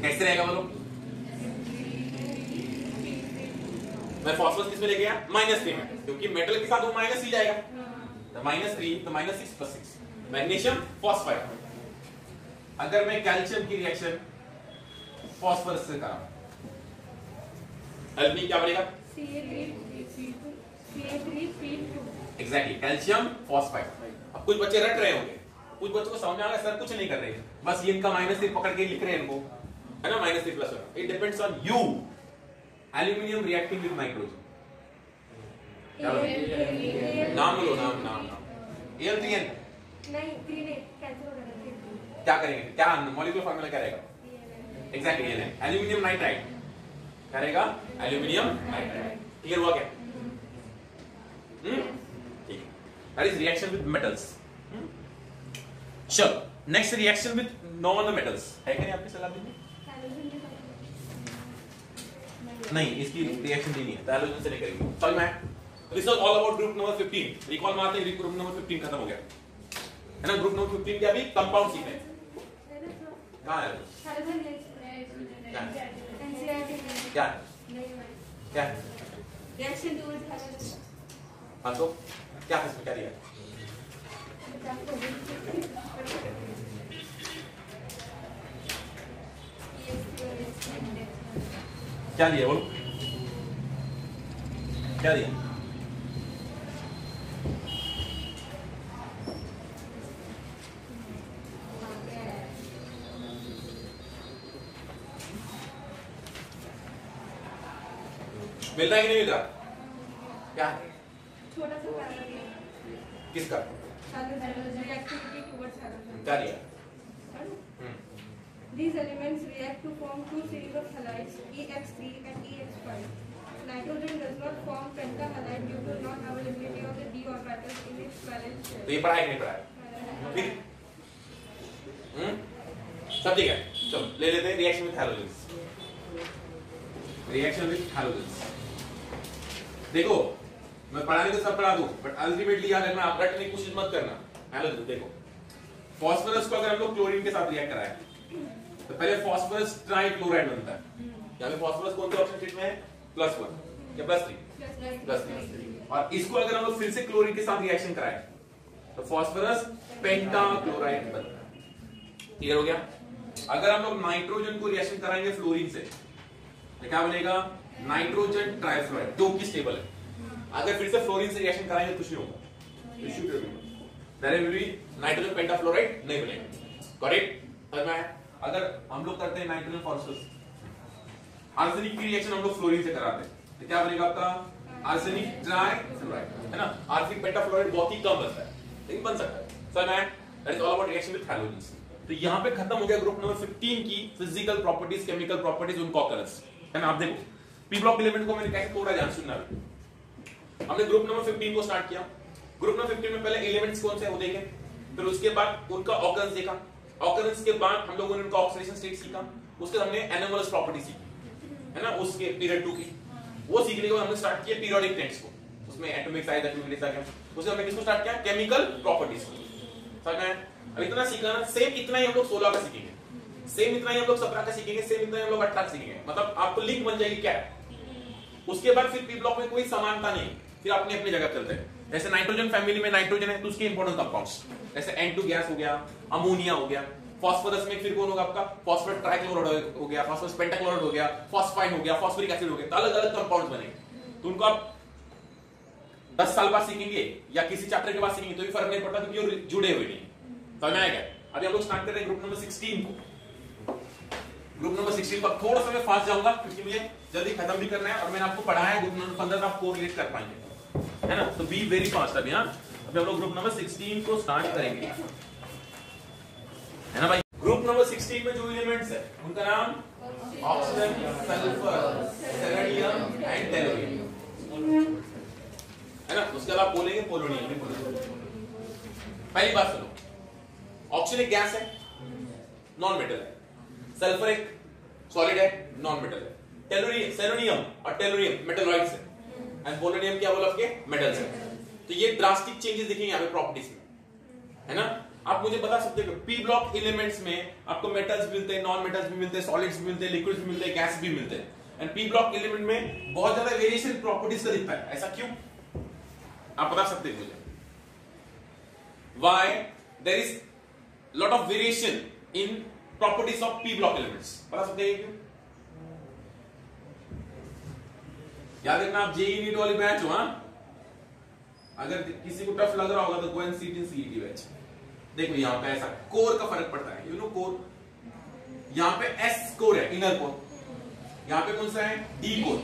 कैसे रहेगा बोलो? मैं फॉस्फोरस किसमें लेके गया? -3 में, क्योंकि मेटल के साथ वो माइनस ही जाएगा, तो -3 तो -6 + 6 मैग्नीशियम फॉस्फाइड। अगर मैं कैल्शियम की रिएक्शन फॉस्फोरस से करा, हेल्प मी, क्या बनेगा? Exactly, calcium phosphide. अब कुछ बच्चे रट रहे होंगे, कुछ बच्चों को समझ में आ रहा है सर कुछ नहीं कर रहे, बस ये इनका -3 पकड़ के लिख रहे हैं इनको, है ना, -3 + 1। It depends on you. Aluminium reacting with nitrogen, नाम बोलो, नाम नाम नाम। Al3N नहीं, 3 कैंसिल हो जाएगा। क्या करेंगे, क्या मॉलिक्यूलर फार्मूला क्या रहेगा? एग्जैक्टली ये है एल्यूमिनियम नाइट्राइड। क्या रहेगा? Aluminium nitride. क्लियर हुआ क्या? ठीक है, that is reaction with metals. चलो next reaction with non metals है क्या? नहीं आपकी सलाह देंगे? नहीं, इसकी रिएक्शन भी नहीं है, हैलोजन से नहीं करेंगे। समझ में? This was all about group number 15। Recall मारते हैं, ग्रुप नंबर 15 खत्म हो गया है ना। ग्रुप नंबर 15 के अभी कंपाउंड सीखना है। कहां है? क्या क्या रिएक्शन टूवर्ड्स हैलोजन। हाँ तो क्या है इसमें, क्या दिया? क्या दिया बोलो, क्या दिया? मिल रहा है कि नहीं मिल रहा? क्या है? छोटा सा पैराग्राफ किसका? Halogen reactivity towards halogen. क्या दिया? These elements react to form two series of halides, EX3 and EX5. Nitrogen does not form pentahalide due to non-availability of the d orbitals in its valence shell. तो ये पढ़ा है कि नहीं पढ़ा है? फिर सब ठीक है। चलो ले लेते हैं reaction with halogens. Reaction with halogens देखो, मैं पढ़ाने को सब पढ़ा दूं, बट अल्टीमेटली याद रखना, आप रटने की कोशिश मत करना। हैलोजेंस देखो, फास्फोरस को अगर हम लोग क्लोरीन के साथ रिएक्ट कराएं तो पहले फास्फोरस ट्राइक्लोराइड बनता है। यहाँ पे फास्फोरस कौन से ऑप्शन शीट में है? +1 या +3? और इसको अगर हम लोग फिर से क्लोरीन के साथ रिएक्शन कराएं तो फास्फोरस पेंटाक्लोराइड बनता है। क्लियर हो गया? अगर हम लोग नाइट्रोजन को रिएक्शन कराएंगे फ्लोरीन से तो क्या बनेगा? नाइट्रोजन ट्राइफ्लोराइड, जो कि स्टेबल है। अगर फिर से फ्लोरीन से रिएक्शन कराएंगे कुछ नहीं होगा, इश्यू क्या होगा? नाइट्रोजन पेंटाफ्लोराइड नहीं बनेगा। करेक्ट? समझ में आया? अगर हम लोग करते हैं नाइट्रोजन फॉस्फोरस, आर्सेनिक की रिएक्शन हम लोग फ्लोरीन से कराते हैं तो क्या बनेगा आपका? आर्सेनिक ट्राइफ्लोराइड, है ना? आर्सेनिक पेंटाफ्लोराइड बहुत ही कम बनता है, लेकिन बन सकता है। समझ में आया? That is all about reaction with halogens. तो यहाँ पे खत्म हो गया ग्रुप नंबर 15 की फिजिकल प्रॉपर्टीज, केमिकल प्रॉपर्टीज, उनका ऑकरेंस, है ना? आप देखो पी ब्लॉक एलिमेंट को मैंने कैसे थोड़ा ध्यान सुनना है। हमने ग्रुप नंबर 15 को स्टार्ट किया। ग्रुप नंबर 15 में पहले एलिमेंट्स कौन से वो देखे, फिर उसके बाद उनका ऑकरेंस देखा। ऑकरेंस के बाद हम लोगों ने उनका ऑक्सीडेशन स्टेट सीखा। उसके हमने एनोमलस प्रॉपर्टी सीखी, है ना? उसके पीरियड 2 की वो सीखने के बाद हमने स्टार्ट किया पीरियोडिक टेंस को। उसमें एटॉमिक साइज, एटॉमिक रेस आ गया। उससे हमने किसको स्टार्ट किया? केमिकल प्रॉपर्टीज को। समझ में? अब इतना सीखा ना, सेम इतना ही हम लोग 16 का सीखेंगे, सेम इतना ही हम लोग 17 का सीखेंगे, सेम इतना ही हम लोग 18 का सीखेंगे। मतलब आपको लिंक बन जाएगी क्या है। उसके बाद फिर पी ब्लॉक में कोई समानता नहीं, फिर अपनी अपनी जगह चलते हैं। जैसे नाइट्रोजन फैमिली में नाइट्रोजन है तो उसके इंपॉर्टेंट कंपाउंड्स, जैसे N2 गैस हो गया, अमोनिया हो गया। फास्फोरस में फिर कौन होगा आपका? फास्फोरस ट्राइक्लोराइड हो गया, फास्फोरस पेंटाक्लोराइड हो गया, फॉस्फाइन हो गया, फास्फोरिक एसिड हो गया। तो अलग अलग कंपाउंड्स बनेंगे। तो उनको आप 10 साल बाद सीखेंगे या किसी चैप्टर के बाद सीखेंगे तो भी फर्क नहीं पड़ता, क्योंकि जुड़े हुए नहीं। समझ में आएगा? अभी हम लोग स्टार्ट कर रहे हैं ग्रुप नंबर 16 को। ग्रुप नंबर 16 पर थोड़ा सा मैं फास्ट जाऊंगा क्योंकि मुझे जल्दी खत्म भी करना है, और मैंने आपको पढ़ाया है ग्रुप नंबर 15 आप कोरिलेट कर पाएंगे, है ना? तो बी वेरी फास्ट अभी। हाँ, अभी हम लोग ग्रुप नंबर 16 को स्टार्ट करेंगे, है ना भाई? ग्रुप नंबर 16 में जो एलिमेंट्स है उनका नाम ऑक्सीजन, सल्फर, सेलेनियम एंड टेलोनियम, है ना? उसके बाद बोलेंगे पोलोनियम भी बोलेंगे। पहली बात सुनो, ऑक्सीजन एक गैस है, नॉन मेटल है। सल्फर एक सॉलिड है, नॉन मेटल है। सेलेनियम और टेलोनियम मेटलॉइड्स है, एंड पोलोनियम क्या बोला आपके? मेटल्स है। तो ये ड्रास्टिक चेंजेस दिखेंगे यहाँ पे प्रॉपर्टीज में, है ना? आप मुझे बता सकते हो पी ब्लॉक एलिमेंट्स में आपको मेटल्स मिलते हैं, नॉन मेटल्स भी मिलते हैं, सॉलिड्स भी मिलते हैं, लिक्विड्स भी मिलते हैं, गैस भी मिलते हैं। एंड पी ब्लॉक एलिमेंट में बहुत ज्यादा वेरिएशन प्रॉपर्टीज का दिखता है। ऐसा क्यों? आप बता सकते हैं मुझे? Why there is lot of variation in properties of P block elements, बता सकते हैं क्यों? याद रखना, आप जेईई नीट वाली बैच हो। हाँ, अगर किसी को टफ लग रहा होगा तो go and seat in CET batch. देखो यहाँ पे ऐसा कोर का फर्क पड़ता है, यू नो कोर। यहाँ पे एस कोर है, इनर कोर। यहाँ पे कौन सा है? D core.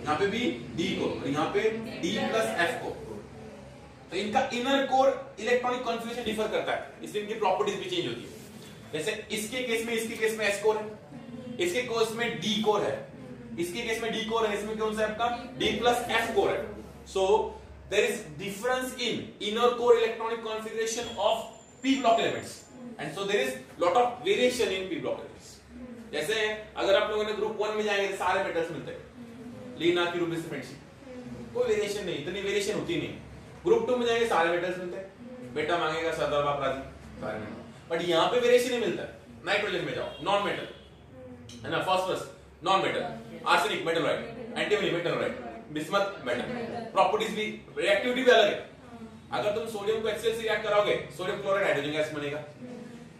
यहाँ पे भी डी कोर, और यहाँ पे डी प्लस एफ कोर। तो इनका inner core electronic configuration differ करता है, इसलिए इनकी प्रॉपर्टीज भी चेंज होती है। जैसे इसके केस में एस कोर है, इसके केस में डी कोर है, इसके केस में डी कोर है, इसमें कौन सा है आपका? डी प्लस एफ कोर है। So there is difference in inner core electronic configuration of P block elements, and so there is lot of variation in P block elements. जैसे अगर आप लोगों ने ग्रुप 1 में जाएंगे तो सारे मेटल्स मिलते हैं, लीना की रूबी फ्रेंडशिप, कोई वेरिएशन नहीं, इतनी वेरिएशन होती नहीं। ग्रुप 2 में जाएंगे सारे मेटल्स मिलते हैं, बेटा मांगेगा सरदार बाप राजी, सारे मेटल। बट यहाँ पे वेरिएशन नहीं मिलता है। नाइट्रोजन में जाओ, नॉन मेटल, है ना? Phosphorus non metal, arsenic metalloid, antimony metalloid, bismuth metal. Properties भी, रिएक्टिविटी भी अलग है। अगर तुम सोडियम को HCl से रिएक्ट कराओगे, सोडियम क्लोराइड हाइड्रोजन गैस बनेगा।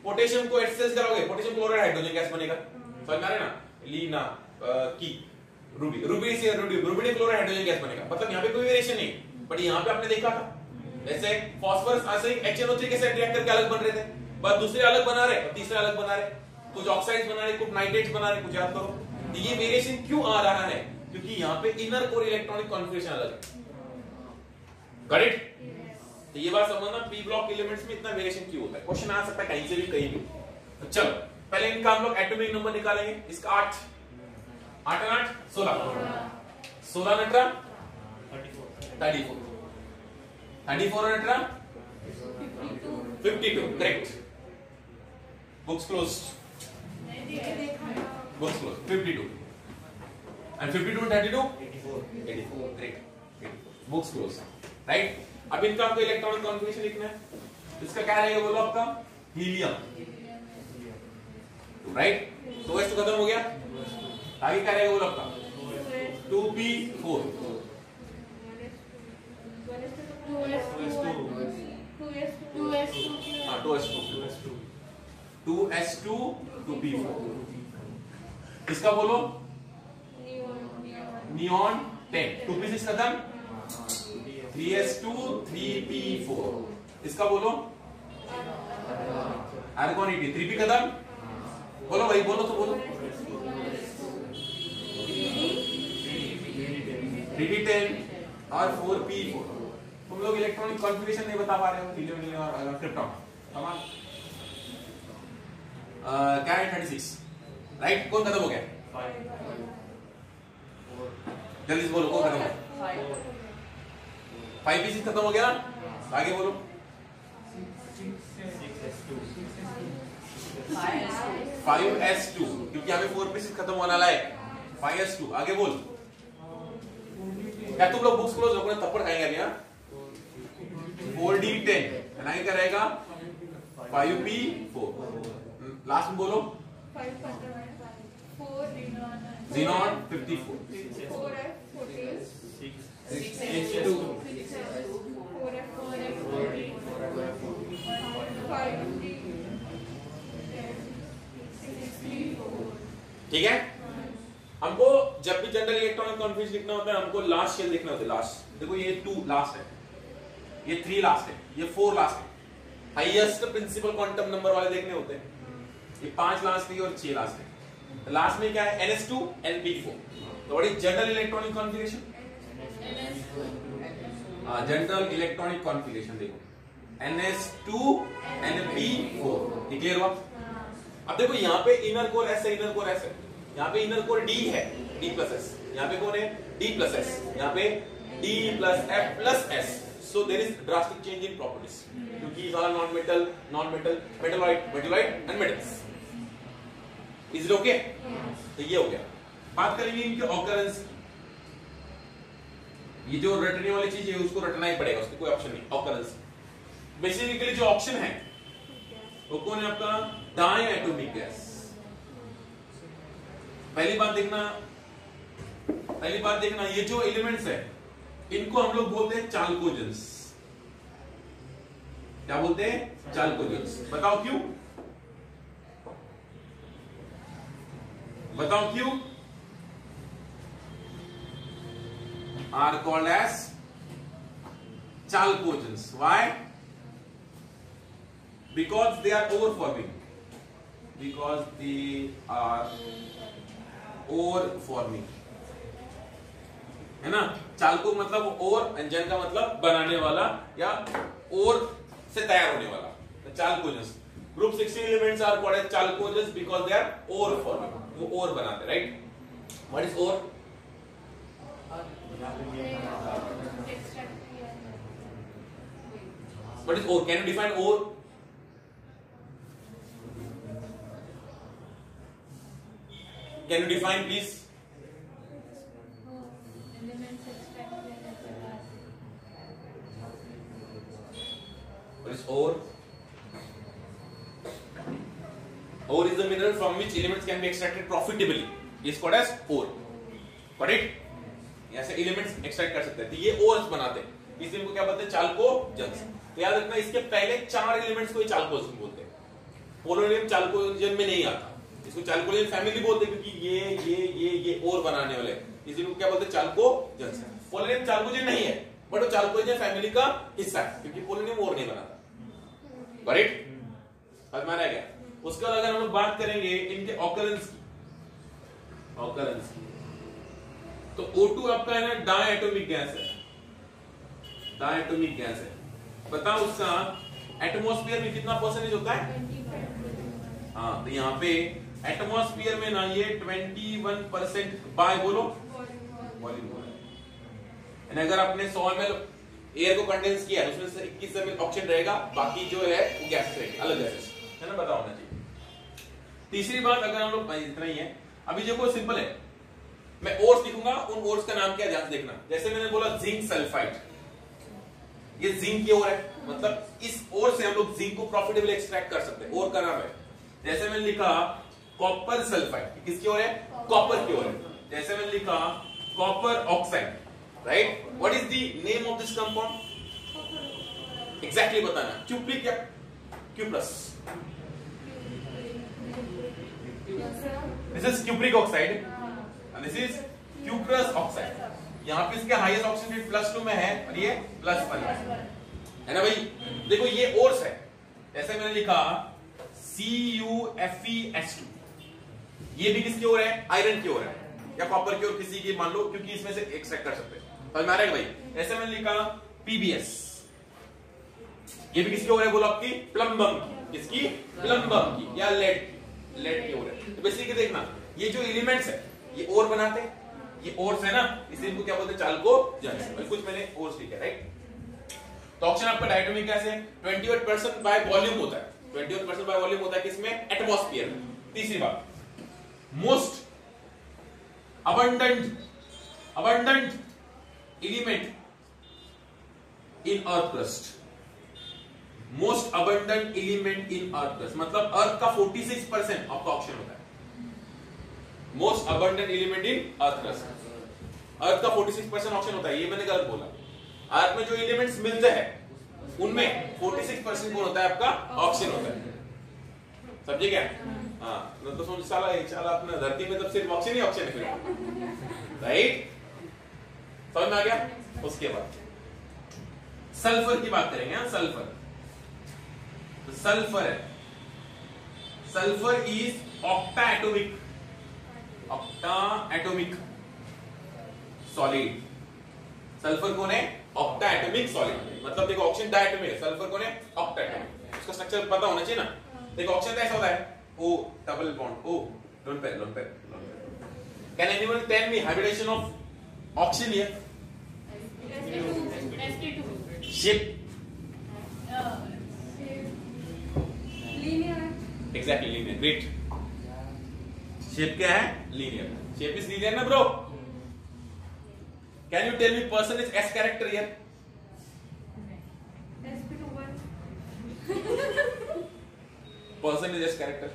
पोटेशियम को HCl से कराओगे, पोटेशियम क्लोराइड हाइड्रोजन गैस बनेगा। समझ में आ रहा है ना? लीना की रूबी से रूबिडियम क्लोराइड हाइड्रोजन गैस बनेगा। मतलब यहाँ पे कोई वेरिएशन नहीं, बट यहाँ पे आपने देखा था जैसे फास्फोरस आर्सेनिक HNO3 के साथ रिएक्ट करके अलग बन रहे थे, बस दूसरे अलग बना रहे और तीसरे अलग बना रहे, कुछ ऑक्साइड्स बना रहे, कुछ नाइट्रेट्स बना रहे, कुछ याद करो। ये वेरिएशन क्यों आ रहा है? क्योंकि यहाँ पे इनर कोर इलेक्ट्रॉनिक कॉन्फ़िगरेशन अलग है। करेक्ट? तो ये बात समझना, पी ब्लॉक एलिमेंट्स में इतना वेरिएशन क्यों होता है, क्वेश्चन आ सकता है कहीं से भी कहीं भी। तो चलो पहले इनका हम लोग एटॉमिक नंबर निकालेंगे। इसका 8 8 और 8 16 नटरा 34 और नटरा 52 correct. Books close, books close 52 and 52 and 32 84 correct. Books close right. अब इनका आपको इलेक्ट्रॉनिक कॉन्फ़िगरेशन लिखना है। इसका क्या रहेगा बोलो आपका हीलियम राइट। तो S खत्म हो गया, आगे क्या रहेगा बोलो आपका 2p4 2s2 2p4। इसका बोलो नियॉन 10 2p6 खत्म 3s2 3p4। इसका बोलो आर्गॉन 80 3p खत्म। बोलो भाई बोलो तो बोलो 3d10 और 4p4। तुम लोग इलेक्ट्रॉनिक कॉन्फ़िगरेशन नहीं बता पा रहे हो हीलियम और क्रिप्टॉन तमाम। क्या है 36 राइट। कौन खत्म हो गया जल्दी से बोलो कौन खत्म हो गया 5p6 खत्म हो गया। आगे बोलो 5s2 क्योंकि हमें 4p6 खत्म होने वाला है 5s2। आगे बोल क्या तुम लोग बुक्स क्लोज लोगों ने थप्पड़ खाएंगे अभी। 4d10 आगे क्या रहेगा 5p4। लास्ट में बोलो Xenon 54 6s2 ठीक है। हमको जब भी जनरल इलेक्ट्रॉनिक कॉन्फ़िगरेशन लिखना होता है हमको लास्ट शेल लिखना होता है। लास्ट देखो ये 2 लास्ट है, ये 3 लास्ट है, ये 4 लास्ट है। हाईएस्ट प्रिंसिपल क्वांटम नंबर वाले देखने होते हैं। ये 5 लास्ट है और 6 लास्ट है। लास्ट में क्या है NS2 NP4। तो what is general electronic configuration? General electronic configuration देखो NS2 NP4। ये क्लियर हुआ? अब देखो यहाँ पे इनर कोर S है, इनर कोर S है, यहाँ पे इनर कोर D है D+S, यहाँ पे कौन है D+S, यहाँ पे D+F+S। So there is drastic change in properties क्योंकि ये सारा non-metal, metalloid, metalloid and metals। Is it okay? तो ये हो गया। बात करेंगे इनके ऑकरेंस की। ये जो रटने वाली चीज है उसको रटना ही पड़ेगा, उसकी कोई ऑप्शन नहीं। ऑकरेंस बेसिकली जो ऑप्शन है वो कौन है आपका डायएटॉमिक गैस। पहली बात देखना ये जो एलिमेंट्स है इनको हम लोग बोलते हैं चाल्कोजेंस। क्या बोलते हैं? चाल्कोजेंस। बताओ क्यों? बताओ क्यों? Are called as chalcogens. Why? Because they are ore forming. Because they are ore forming. है ना? चाल्को मतलब ओर, एंजन का मतलब बनाने वाला या ओर से तैयार होने वाला। तो chalcogens. Group 16 elements are called as chalcogens because they are ore forming. वो ओर बनाते, right? What is ore? What is ore? Can you define ore? Can you define please? What is ore? Ore is the mineral from which elements can be extracted profitably. Is called as ore. Got it? यहाँ से elements extract कर सकते हैं। तो ये ores बनाते हैं। इसलिए इनको क्या बोलते हैं? चाल्कोजेंस। तो याद रखना इसके पहले 4 एलिमेंट्स को ही चाल्कोजेंस बोलते हैं। पोलोनियम चाल्कोजेन में नहीं आता। इसको चाल्कोजेन फैमिली बोलते हैं क्योंकि ये और बनाने वाले, इसलिए क्या बोलते हैं? चाल्कोजेंस। पोलोनियम चाल्कोजेन नहीं है बट वो चाल्कोजेन फैमिली का हिस्सा है क्योंकि पोलोनियम और नहीं बनाता। करेक्ट? समझ में आ रहा है क्या? उसके बाद अगर हम लोग बात करेंगे इनके ऑकरेंस की, तो O2 आपका है ना डायएटॉमिक गैस है। डायएटॉमिक गैस है। बताओ उसका एटमॉस्फेयर में कितना परसेंटेज होता है? हाँ, तो यहाँ पे एटमॉस्फेयर में ना ये 21% बाय बोलो वॉल्यूम हो रहा है। अगर आपने 100 ml एयर को कंडेंस किया है उसमें से 21 ml ऑक्सीजन रहेगा, बाकी जो है वो गैसेस रहेंगे, अलग गैसेस, है ना, पता होना चाहिए। तीसरी बात, अगर हम लोग इतना ही है, अभी देखो सिंपल है, मैं ओर्स लिखूंगा, उन ओर्स का नाम क्या है ध्यान से देखना। जैसे मैंने बोला जिंक सल्फाइड, ये जिंक की ओर है, मतलब इस ओर से हम लोग जिंक को प्रॉफिटेबल एक्सट्रैक्ट कर सकते हैं, ओर का नाम है। जैसे मैंने लिखा कॉपर सल्फाइड, किसकी ओर है? कॉपर की ओर है। जैसे मैंने लिखा copper oxide, right, what is the name of this compound? Exactly बताना, क्यूप्रिक या cuprous? This is cupric oxide and this is cuprous oxide. यहाँ पे इसके हाईएस्ट ऑक्सीजन रेट +2 में है और ये +1 है ना भाई। देखो ये ओर्स है, जैसे मैंने लिखा CuFeS2, ये भी किसकी ओर है? आयरन की ओर है या कॉपर की ओर, किसी की मान लो, क्योंकि इसमें से एक्सट्रैक्ट कर सकते हैं, समझ में आ रहा है भाई। ऐसे मैंने लिखा PbS, ये भी किसकी ओर है बोलो? आपकी प्लम्बम की, किसकी? प्लम्बम की या लेड की ओर है। तो बेसिकली देखना, ये जो एलिमेंट्स है ये ओर बनाते हैं, ये ओर्स है ना, इसलिए इनको क्या बोलते हैं? चालको कुछ मैंने ओर्स लिखा, राइट। तो ऑक्सीजन आपका डायटोमिक गैस है, 28% बाय वॉल्यूम होता है, 28% बाय वॉल्यूम होता है किसमें? एटमॉस्फेयर में। तीसरी बात, most abundant element in earth crust, most abundant element in earth crust, मतलब अर्थ का 46% आपका ऑक्सीजन होता है। Most abundant element in earth crust, earth का 46% ऑक्सीजन होता है, ये मैंने गलत बोला। अर्थ में जो एलिमेंट्स मिलते हैं उनमें 46% कौन होता है? आपका ऑक्सीजन होता है, समझे क्या? हाँ, तो समझ साला अपना धरती में तब सिर्फ ऑक्सीजन ही ऑक्सीजन है, राइट, समझ में आ गया। उसके बाद सल्फर की बात करेंगे। हाँ, सल्फर, तो सल्फर है, sulphur is octa atomic solid. Sulphur कौन है? ऑक्टा एटॉमिक सॉलिड, मतलब देखो ऑक्सीजन डायटोमिक है, सल्फर कौन है? Octa atomic. उसका स्ट्रक्चर पता होना चाहिए ना। देखो ऑक्सीजन ऐसा होता है O double bond O, lone pair. Can anyone tell me hybridisation of oxygen here? sp2 shape, linear, exactly linear, great. Shape क्या है? लीनियर, शेप इज लीनियर ना bro. Can you tell me percentage S character here? sp2 percentage S character,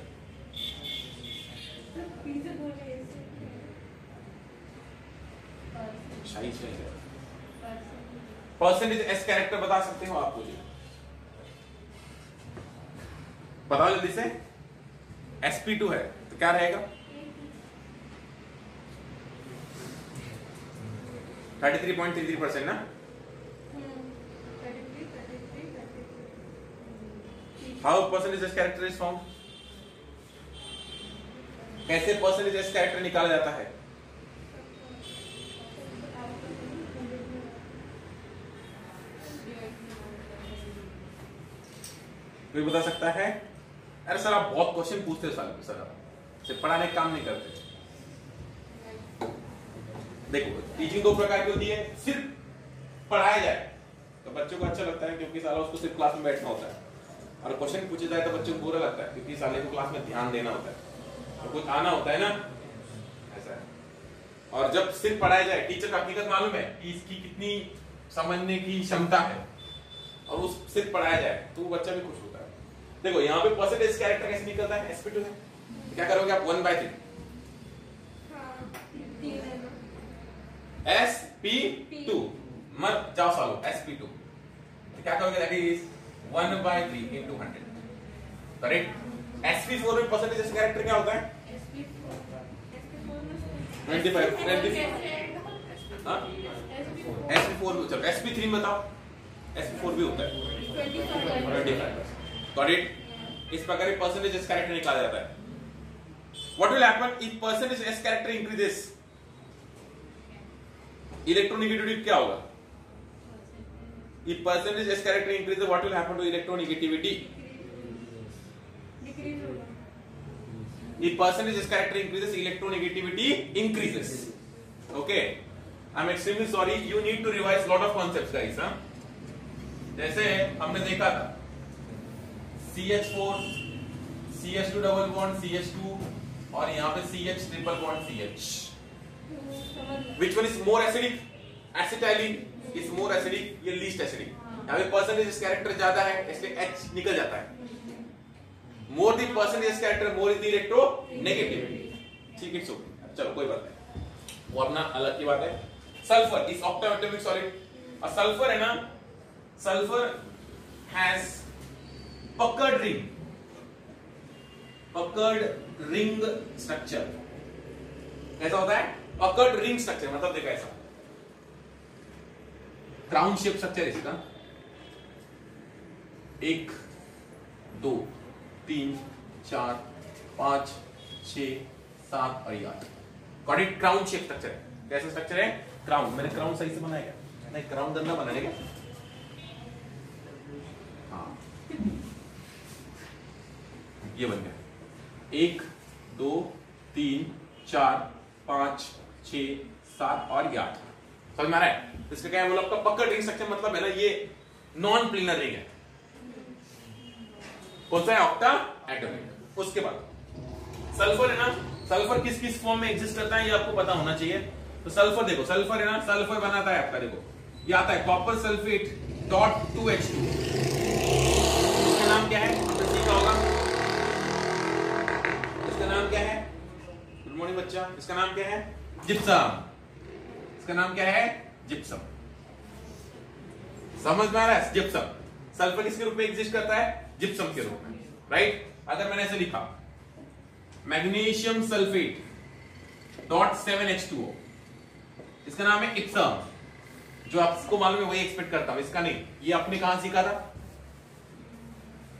percentage S character बता सकते हो आप? मुझे बताओ जल्दी से। sp2 है तो क्या रहेगा? 33.33% ना। How percentage S character is found? कैसे परसेंटेज S कैरेक्टर निकाला जाता है? कोई बता सकता है? अरे सर आप बहुत क्वेश्चन पूछते हो सर, आप सिर्फ पढ़ाने का काम नहीं करते। देखो टीचिंग दो प्रकार की होती है, सिर्फ पढ़ाया जाए तो बच्चों को अच्छा लगता है क्योंकि साला उसको सिर्फ क्लास में बैठना होता है, और क्वेश्चन पूछे जाए तो बच्चों को बुरा लगता है क्योंकि साले को क्लास में ध्यान देना होता है, तो कुछ आना होता है ना, ऐसा है। और जब सिर्फ पढ़ाया जाए, टीचर का हकीकत मालूम है कि इसकी कितनी समझने की क्षमता है, और उस सिर्फ पढ़ाया जाए तो बच्चा भी खुश होता है। देखो यहाँ पे परसेंटेज कैरेक्टर कैसे निकलता है? sp2 है, क्या करोगे आप? 1/3 sp2 मत जाओ सालो, sp2 क्या करोगे? That is 1/3 into 100, correct. sp4 में परसेंटेज कैरेक्टर क्या होता है? 25 हाँ, sp4 में। चलो sp3 में बताओ, sp4 भी होता है 25, गॉट इट। इस प्रकार परसेंटेज S कैरेक्टर निकाला जाता है। What will happen if percentage S character increases? Electronegativity क्या होगा? If percentage S character increases, what will happen to electronegativity? Decrease होगा. If percentage S character increases, electronegativity increases. Okay. I'm extremely sorry. You need to revise lot of concepts, guys. हाँ? जैसे हमने देखा था CH4, CH2 double bond, CH2 और यहाँ पे CH triple bond CH. Which one is more acidic? Acetylene is more acidic. ये least acidic. यहाँ पे percentage कैरेक्टर ज्यादा है इसलिए H निकल जाता है. More the percentage character, more is the electronegativity. ठीक है, चलो कोई बात नहीं, वो अपना अलग की बात है. सल्फर इस ऑक्टाटोमिक सॉलिड, और सल्फर है ना, sulphur has puckered ring structure. कैसा होता है? पकर्ड रिंग स्ट्रक्चर मतलब देखा ऐसा क्राउन शेप स्ट्रक्चर इसका. 1 2 3 4 5 6 7 और 8. Got it? Crown shape structure. कैसा स्ट्रक्चर है? क्राउन. मैंने क्राउन सही से बनाया क्या? नहीं, क्राउन गंदा बनाने क्या? हाँ, ये बन गया. 1 2 3 4 5 6 7 और 8. समझ में आ रहा है? इसका क्या है? मतलब आपका पकड़ रिंग स्ट्रक्चर मतलब है ना, ये नॉन प्लेनर रिंग है. कौन सा है? Octa atomic. उसके बाद सल्फर है ना, सल्फर किस किस फॉर्म में एग्जिस्ट करता है ये आपको पता होना चाहिए. तो सल्फर देखो, सल्फर है ना, सल्फर बनाता है आपका, देखो ये आता है कॉपर सल्फेट डॉट 2H2. इसका नाम क्या है? आपने सीखा होगा. इसका नाम क्या है? गुड मॉर्निंग बच्चा. इसका नाम क्या है? जिप्सम. इसका नाम क्या है? जिप्सम. समझ में आ रहा है? जिप्सम. सल्फर किसके रूप में एग्जिस्ट करता है? जिप्सम के रूप में. राइट. अगर मैंने ऐसे लिखा मैग्नीशियम सल्फेट डॉट 7H2O, इसका नाम है इप्सम. जो आपको मालूम है वही एक्सपेक्ट करता हूं, इसका नहीं. ये आपने कहां सीखा था?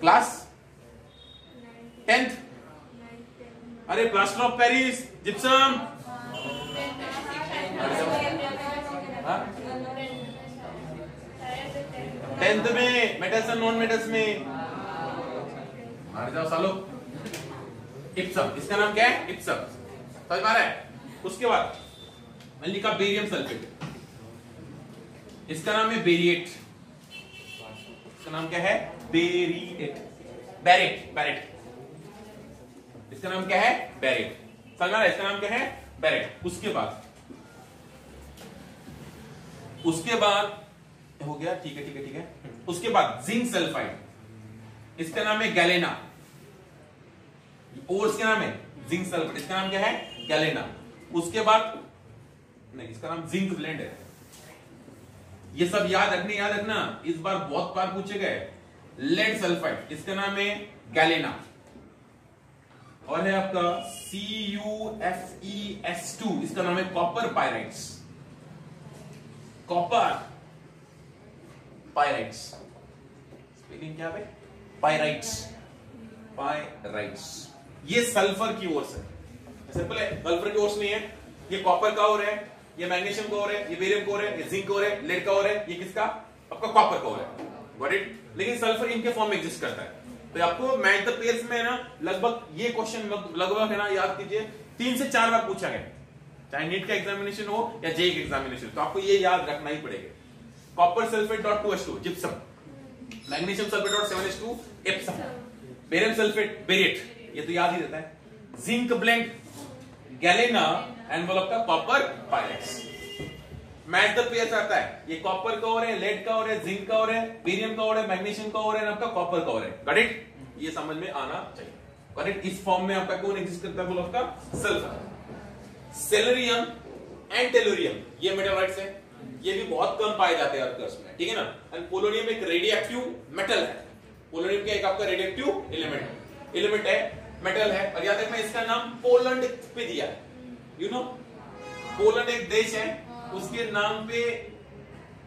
Class 10th. अरे plaster of Paris, gypsum. 10th में मेटल्स एंड नॉन मेटल्स में. मार जाओ सालो. इप्सम. इसका नाम क्या है? इप्सम. समझ में आ रहा है? उसके बाद मैंने लिखा बेरियम सल्फेट. इसका नाम है बेरिएट. इसका नाम क्या है? बेरिएट. बैरेट. इसका नाम क्या है? बैरेट. समझ में आ रहा है? इसका नाम क्या है? बैरेट. उसके बाद हो गया. ठीक है. उसके बाद जिंक सल्फाइड. इसका नाम है गैलेना. और इसका नाम है जिंक सल्फेट. इसका नाम क्या है? गैलेना. उसके बाद नहीं, इसका नाम जिंक ब्लेंड है. ये सब याद रखना. इस बार बहुत बार पूछे गए. Lead sulphide. इसका नाम है गैलेना. और है आपका CuFeS2. इसका नाम है copper pyrites. Copper pyrites. Spelling क्या है? पायराइट्स. ये सल्फर की ओर से सिंपल है. सल्फर की ओर से नहीं है. ये कॉपर का ओर है, ये मैग्नीशियम का ओर है, ये बेरियम का ओर है, ये जिंक का ओर है, लेड का ओर है. ये किसका? आपका कॉपर का ओर है. Got it? लेकिन सल्फर इनके फॉर्म में एग्जिस्ट करता है. तो आपको मैच द पेयर्स में ना लगभग ये क्वेश्चन लगभग है ना, याद कीजिए 3 से 4 बार पूछा गया, चाहे नीट का एग्जामिनेशन हो या जेई का एग्जामिनेशन. तो आपको ये याद रखना ही पड़ेगा. Copper sulphate dot 2H2 gypsum. Magnesium sulphate dot 7H2 Epsom. Barium sulphate barite. ये तो याद ही रहता है. जिंक ब्लेंड गैलेना एनवलप का copper pyrites. Match the pairs आता है. ये कॉपर का ओर है, लेड का ओर है, जिंक का ओर है, बेरियम का ओर है, मैग्नीशियम का ओर है, आपका कॉपर का ओर है. Got it? ये समझ में आना चाहिए. Got it? इस फॉर्म में आपका कौन एग्जिस्ट करता है? बोलो आपका सल्फर. सेलेरियम एंड टेलुरियम ये मेटालॉइड्स है. ये भी बहुत कम पाए जाते हैं अर्थ में. ठीक है ना. एंड पोलोनियम एक रेडियोएक्टिव मेटल है. पोलोनियम क्या एक आपका रेडियोएक्टिव एलिमेंट है, मेटल है. और याद रखना इसका नाम पोलैंड पे दिया है. यू नो पोलैंड एक देश है, उसके नाम पे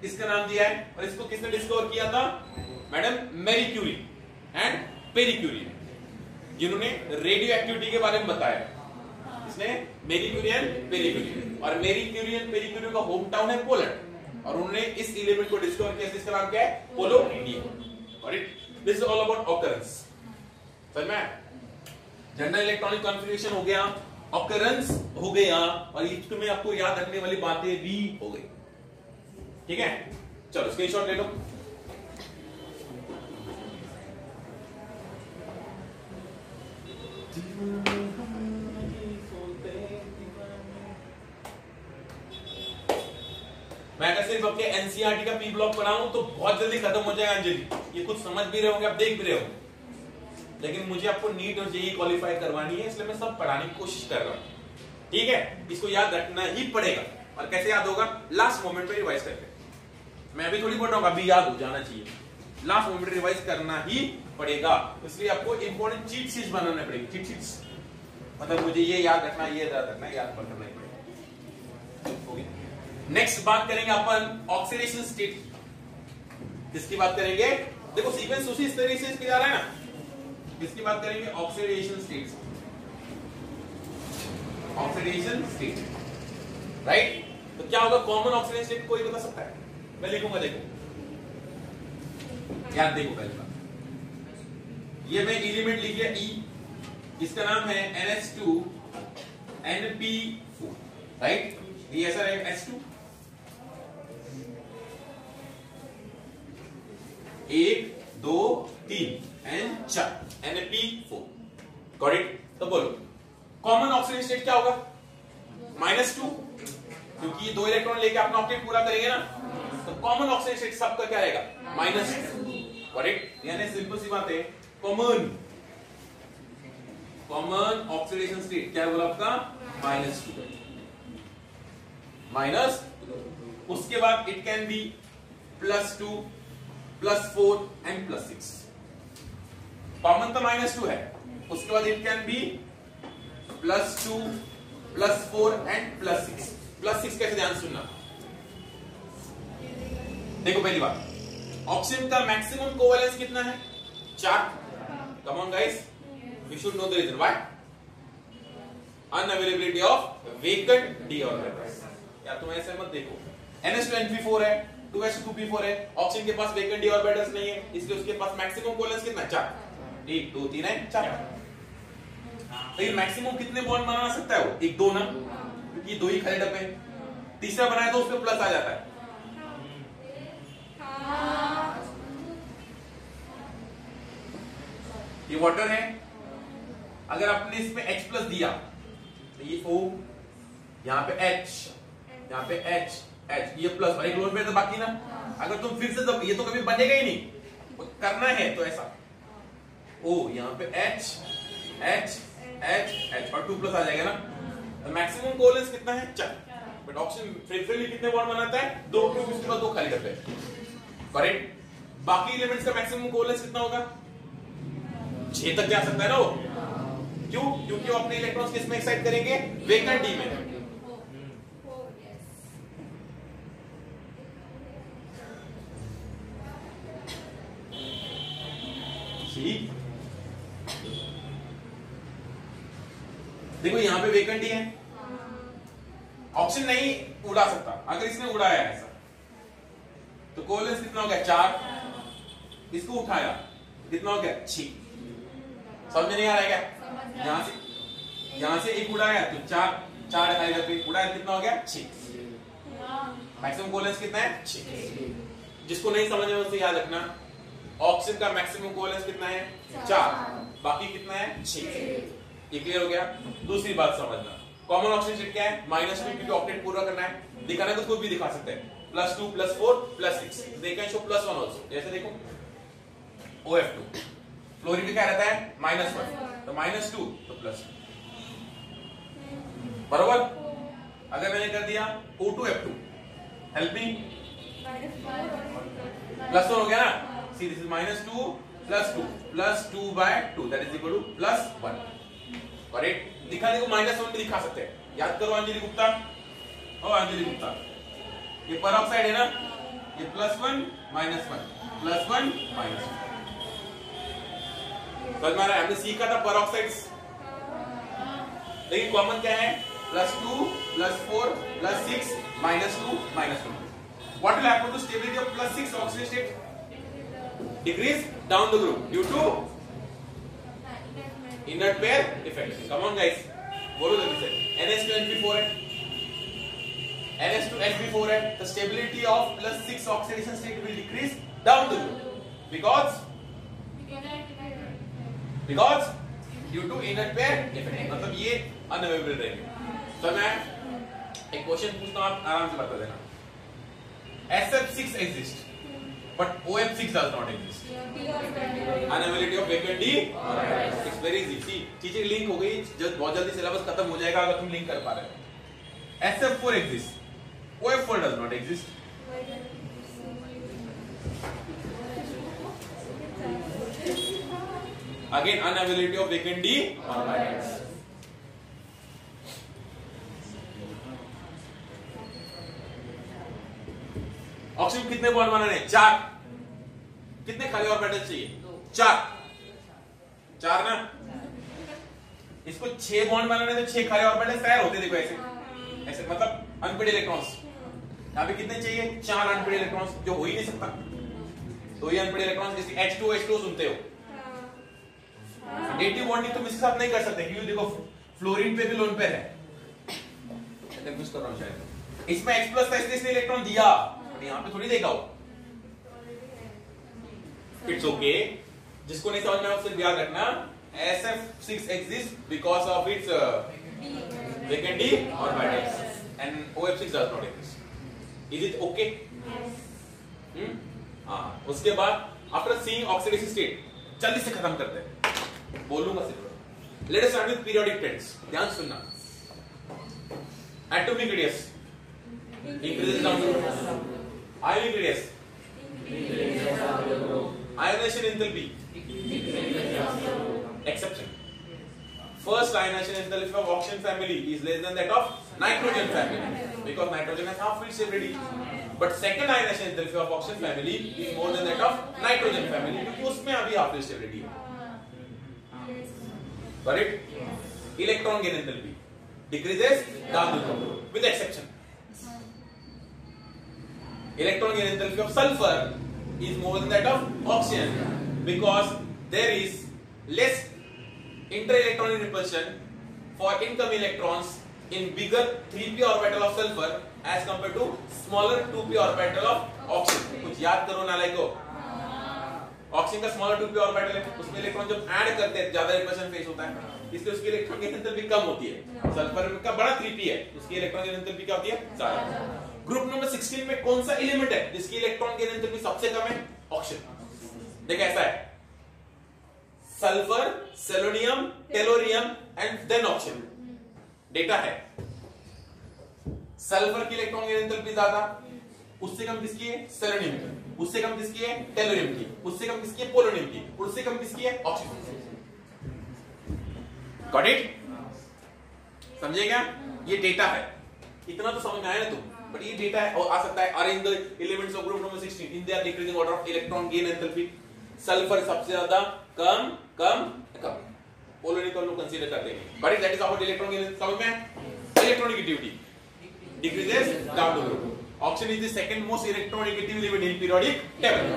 इसका नाम दिया है. और इसको किसने डिस्कवर किया था? Madam Marie Curie and Pierre Curie, जिन्होंने रेडियो एक्टिविटी के बारे में बताया. इसने Marie Curie and Pierre Curie. और Marie Curie and Pierre Curie का होम टाउन है पोलैंड. और उन्होंने इस एलिमेंट को डिस्कवर किया, जिसका नाम क्या है? Polonium. Alright, this is all about occurrence. समझ में? जनरल इलेक्ट्रॉनिक कॉन्फ़िगरेशन हो गया, ऑकरेंस हो गया, और इसमें आपको याद रखने वाली बातें भी हो गई। ठीक है, चलो स्क्रीनशॉट ले लो। मैं अगर सिर्फ आपके एनसीईआरटी का पी ब्लॉक बनाऊं तो बहुत जल्दी खत्म हो जाएगा अंजलि, ये खुद समझ भी रहे होंगे, आप देख भी रहे होंगे, लेकिन मुझे आपको नीट और जेईई क्वालिफाई करवानी है, इसलिए मैं सब पढ़ाने की कोशिश कर रहा हूं। ठीक है, इसको याद रखना ही पड़ेगा। और कैसे याद होगा? लास्ट मोमेंट पे रिवाइज करके। मैं अभी थोड़ी बोल रहा हूँ अभी याद हो जाना चाहिए, लास्ट मोमेंट रिवाइज करना ही पड़ेगा। इसलिए आपको इंपॉर्टेंट चीट शीट्स बनाने पड़ेगी। चीट शीट्स मतलब मुझे ये याद रखना, ये याद रखना, याद करना ही पड़ेगा। नेक्स्ट बात करेंगे अपन ऑक्सीडेशन स्टेट। किसकी बात करेंगे? देखो सीक्वेंस उसी तरीके से जा रहा है ना। किसकी बात करेंगे? Oxidation state. Oxidation state, right? तो क्या होगा कॉमन ऑक्सीडेशन स्टेट? कोई बता सकता है? मैं लिखूंगा, देखो याद, देखो पहले बात, ये मैं एलिमेंट लिख लिया E, इसका नाम है NH2 NP4, राइट? ये ऐसा रहेगा H2, 1 2 3 N4 NP4, got it? तो बोलो कॉमन ऑक्सीडेशन स्टेट क्या होगा? -2, क्योंकि ये 2 इलेक्ट्रॉन लेके अपना ऑक्टेट पूरा करेंगे ना, तो कॉमन ऑक्सीडेशन स्टेट सबका क्या रहेगा? -2, गॉट इट? यानी सिंपल सी बात है, कॉमन ऑक्सीडेशन स्टेट क्या है बोला आपका? -2 माइनस, उसके बाद it can be +2 +4 and +6। Common तो -2 है, उसके बाद इट कैन बी +2 +4 एंड +6। +6 कैसे? ध्यान सुनना, देखो पहली बात, ऑक्सीजन का मैक्सिमम कोवैलेंस कितना है? 4। Come on guys, we should know the reason why. Unavailability of vacant d orbitals. या तुम ऐसे मत देखो, NH2NP4 है, 2S2P4 है, ऑक्सीजन के पास वेकेंट d ऑर्बिटल्स नहीं है, इसलिए उसके पास मैक्सिमम कोवैलेंस कितना है? 4। 1 2 3 है 4। तो ये मैक्सिमम कितने बॉन्ड बना सकता है वो? 1 2 ना, क्योंकि 2 ही खाली डब्बे, तीसरा बनाए तो उसपे प्लस आ जाता है। ये वाटर है, अगर आपने इसमें H+ दिया तो ये O, यहाँ पे H, यहाँ पे H, ये प्लस और एक लोन पे तो बाकी ना। अगर तुम फिर से तो ये तो कभी बनेगा ही नहीं, करना है तो ऐसा O, यहाँ पे H H H H और 2 प्लस आ जाएगा ना। तो मैक्सिमम कोवैलेंस कितना है? 4। बट ऑक्सीजन फ्रीली कितने बॉन्ड बनाता है? 2, क्योंकि उसके बाद 2 खाली करते हैं, करेक्ट? बाकी एलिमेंट्स का मैक्सिमम कोवैलेंस कितना होगा? 6 तक जा सकता है ना वो। क्यों? क्योंकि वो अपने इलेक्ट्रॉन्स किस में एक्साइट करेंगे? वेकेंट d में। ठीक, देखो यहां पे वेकेंट d है, ऑक्सीजन नहीं उड़ा सकता। अगर इसने उड़ाया ऐसा तो कोवैलेंस कितना हो गया? 4। इसको उठाया कितना हो गया? 6। समझ में नहीं आ रहा है क्या? यहां से एक उड़ाया तो 4 खाली डब्बे, उड़ाया कितना हो गया? 6। मैक्सिमम कोवैलेंस कितना है? 6। जिसको नहीं समझ में उससे याद रखना, ऑक्सीजन का मैक्सिमम कोवैलेंस कितना है? 4, बाकी कितना है? 6। ये क्लियर हो गया? दूसरी बात समझना, कॉमन ऑक्सीजन स्टेट क्या है? -2, क्योंकि ऑक्टेट पूरा करना है। दिखाना तो कोई भी दिखा सकते हैं, +2 +4 +6, दे कैन शो +1 आल्सो। जैसे देखो OF2, फ्लोरीन क्या रहता है? -1, तो -2 तो +2, बरोबर? अगर मैंने कर दिया O2F2, हेल्प मी, +1 हो गया ना। See this is -2 +2 +2/2, that is equal to +1, correct? दिखाने को -1 भी दिखा सकते हैं। याद करो अंजलि गुप्ता, ओ अंजलि गुप्ता, ये परऑक्साइड है ना, ये +1 -1 +1 -1, समझ में आ रहा है? हमने सीखा था परऑक्साइड्स, लेकिन कॉमन क्या है? +2 +4 +6 -2 -1, What will happen to stability of +6 oxidation state? Decrease down the group due to inert pair effect. Come on guys, बोलो जल्दी से. NH2NP4 है, NH2NP4 है. The stability of +6 oxidation state will decrease down the group because due to inert pair effect. मतलब ये अनअवेलेबल रहेंगे. तो मैं एक क्वेश्चन पूछता हूँ, आप आराम से बता देना. SF6 exists, but OF6 does not exist. Unavailability of vacant D. It's very easy. See, चीजें लिंक हो गई. बहुत जल्दी सिलेबस खत्म हो जाएगा अगर तुम लिंक कर पा रहे हो. SF4 exists, OF4 does not exist. Again, unavailability of vacant D orbitals. Oxygen कितने बॉन्ड बनाने हैं? 4. कितने खाली ऑर्बिटल चाहिए? 4 ना. इसको 6 बॉन्ड बनाने तो 6 खाली ऑर्बिटल तैयार होते. देखो ऐसे ऐसे मतलब अनपेड इलेक्ट्रॉन्स. यहाँ पे कितने चाहिए? 4 अनपेड इलेक्ट्रॉन्स, जो हो ही नहीं सकता. तो ये अनपेड इलेक्ट्रॉन्स जैसे H2O सुनते हो. नेगेटिव बॉन्डिंग तुम इसके साथ नहीं कर सकते क्योंकि देखो फ्लोरीन पे भी लोन पेयर है. कंफ्यूज कर रहा हूं शायद. इसमें H+ था इसलिए इलेक्ट्रॉन दिया, यहाँ पे थोड़ी देखा हो. It's okay. जिसको नहीं समझ में उससे याद रखना, SF6 exists because of its vacant D orbitals and OF6 does not exist. Is it okay? हाँ. उसके बाद after seeing oxidation state जल्दी से खत्म करते हैं. बोलूंगा सिर्फ. Let us start with periodic trends. ध्यान सुनना. Atomic radius increases down the group. Ionic radius, ionization enthalpy, exception. First ionization enthalpy of oxygen family is less than that of nitrogen family because nitrogen has half field stability. But second ionization enthalpy of oxygen family is more than that of nitrogen family क्योंकि उसमें अभी half field stability है. Got it? Electron gain enthalpy decreases down the group with exception. Electron gain enthalpy of sulfur is more than that of oxygen because there is less inter-electronic repulsion for incoming electrons in bigger 3p orbital of sulfur as compared to smaller 2p orbital of oxygen. कुछ याद करो नालायको. ऑक्सीजन का स्मॉलर 2p ऑर्बिटल है, उसमें इलेक्ट्रॉन जब ऐड करते हैं ज्यादा रिपल्शन फेस होता है, इसलिए उसकी इलेक्ट्रॉन की एंथैल्पी कम होती है. सल्फर का बड़ा 3p है, उसकी इलेक्ट्रॉन की एंथैल्पी क्या होती है? ज्यादा. ग्रुप नंबर 16 में कौन सा एलिमेंट है जिसकी इलेक्ट्रॉन की एंथैल्पी सबसे कम है? ऑक्सीजन. देखिए ऐसा है, sulphur, selenium, tellurium and then oxygen. Data है. सल्फर की इलेक्ट्रॉन की एंथैल्पी ज्यादा, उससे कम किसकी है? सेलोनियम की. उससे कम किसकी है? टेलोरियम की. उससे कम किसकी है? पोलोनियम की. उससे कम किसकी है? ऑक्सीजन. Got it? समझे क्या? ये डेटा है. इतना तो समझ में आया ना तुम? बट ये डेटा है और आ सकता है. अरे in the elements of group number 16 in they are decreasing order of electron gain enthalpy. Sulphur सबसे ज्यादा, कम कम कम. पोलोनियम को हम लोग कंसीडर करते हैं. But that is about electron gain. समझ में? Electronegativity decreases down the group. Oxygen is the second most electronegative element in periodic table.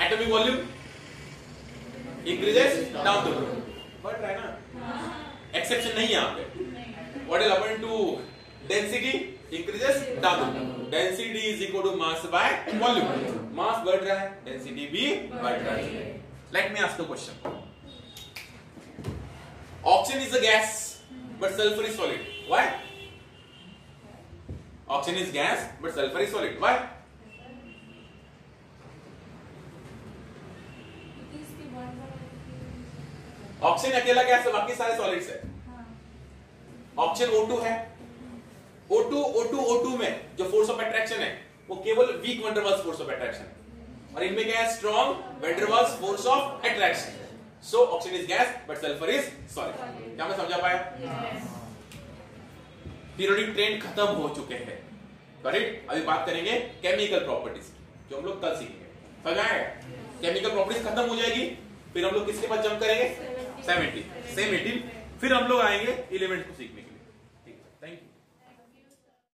Atomic volume increases down the group. बढ़ रहा है ना? Exception नहीं है यहाँ पे. What will happen to density? Increases down the group. Density is equal to mass by volume. Mass बढ़ रहा है, density भी बढ़ रहा है. Let me ask the question. Oxygen is a gas, but sulfur is solid. Why? Oxygen is gas, but sulfur is solid. Why? Oxygen अकेला गैस है, बाकी सारे सॉलिड्स है. ऑक्सीजन O2 है. O2 में जो फोर्स ऑफ अट्रैक्शन है वो केवल weak van der Waals force of attraction, और इनमें क्या है? Strong van der Waals force of attraction. So oxygen is gas but sulphur is solid. क्या मैं समझा पाया? पीरियोडिक ट्रेंड खत्म हो चुके हैं. करेक्ट? अभी बात करेंगे केमिकल प्रॉपर्टीज जो हम लोग कल सीखेंगे. समझ आया? केमिकल प्रॉपर्टीज खत्म हो जाएगी, फिर हम लोग किसके पास जंप करेंगे? 17. फिर हम लोग आएंगे एलिमेंट्स को सीखने के लिए.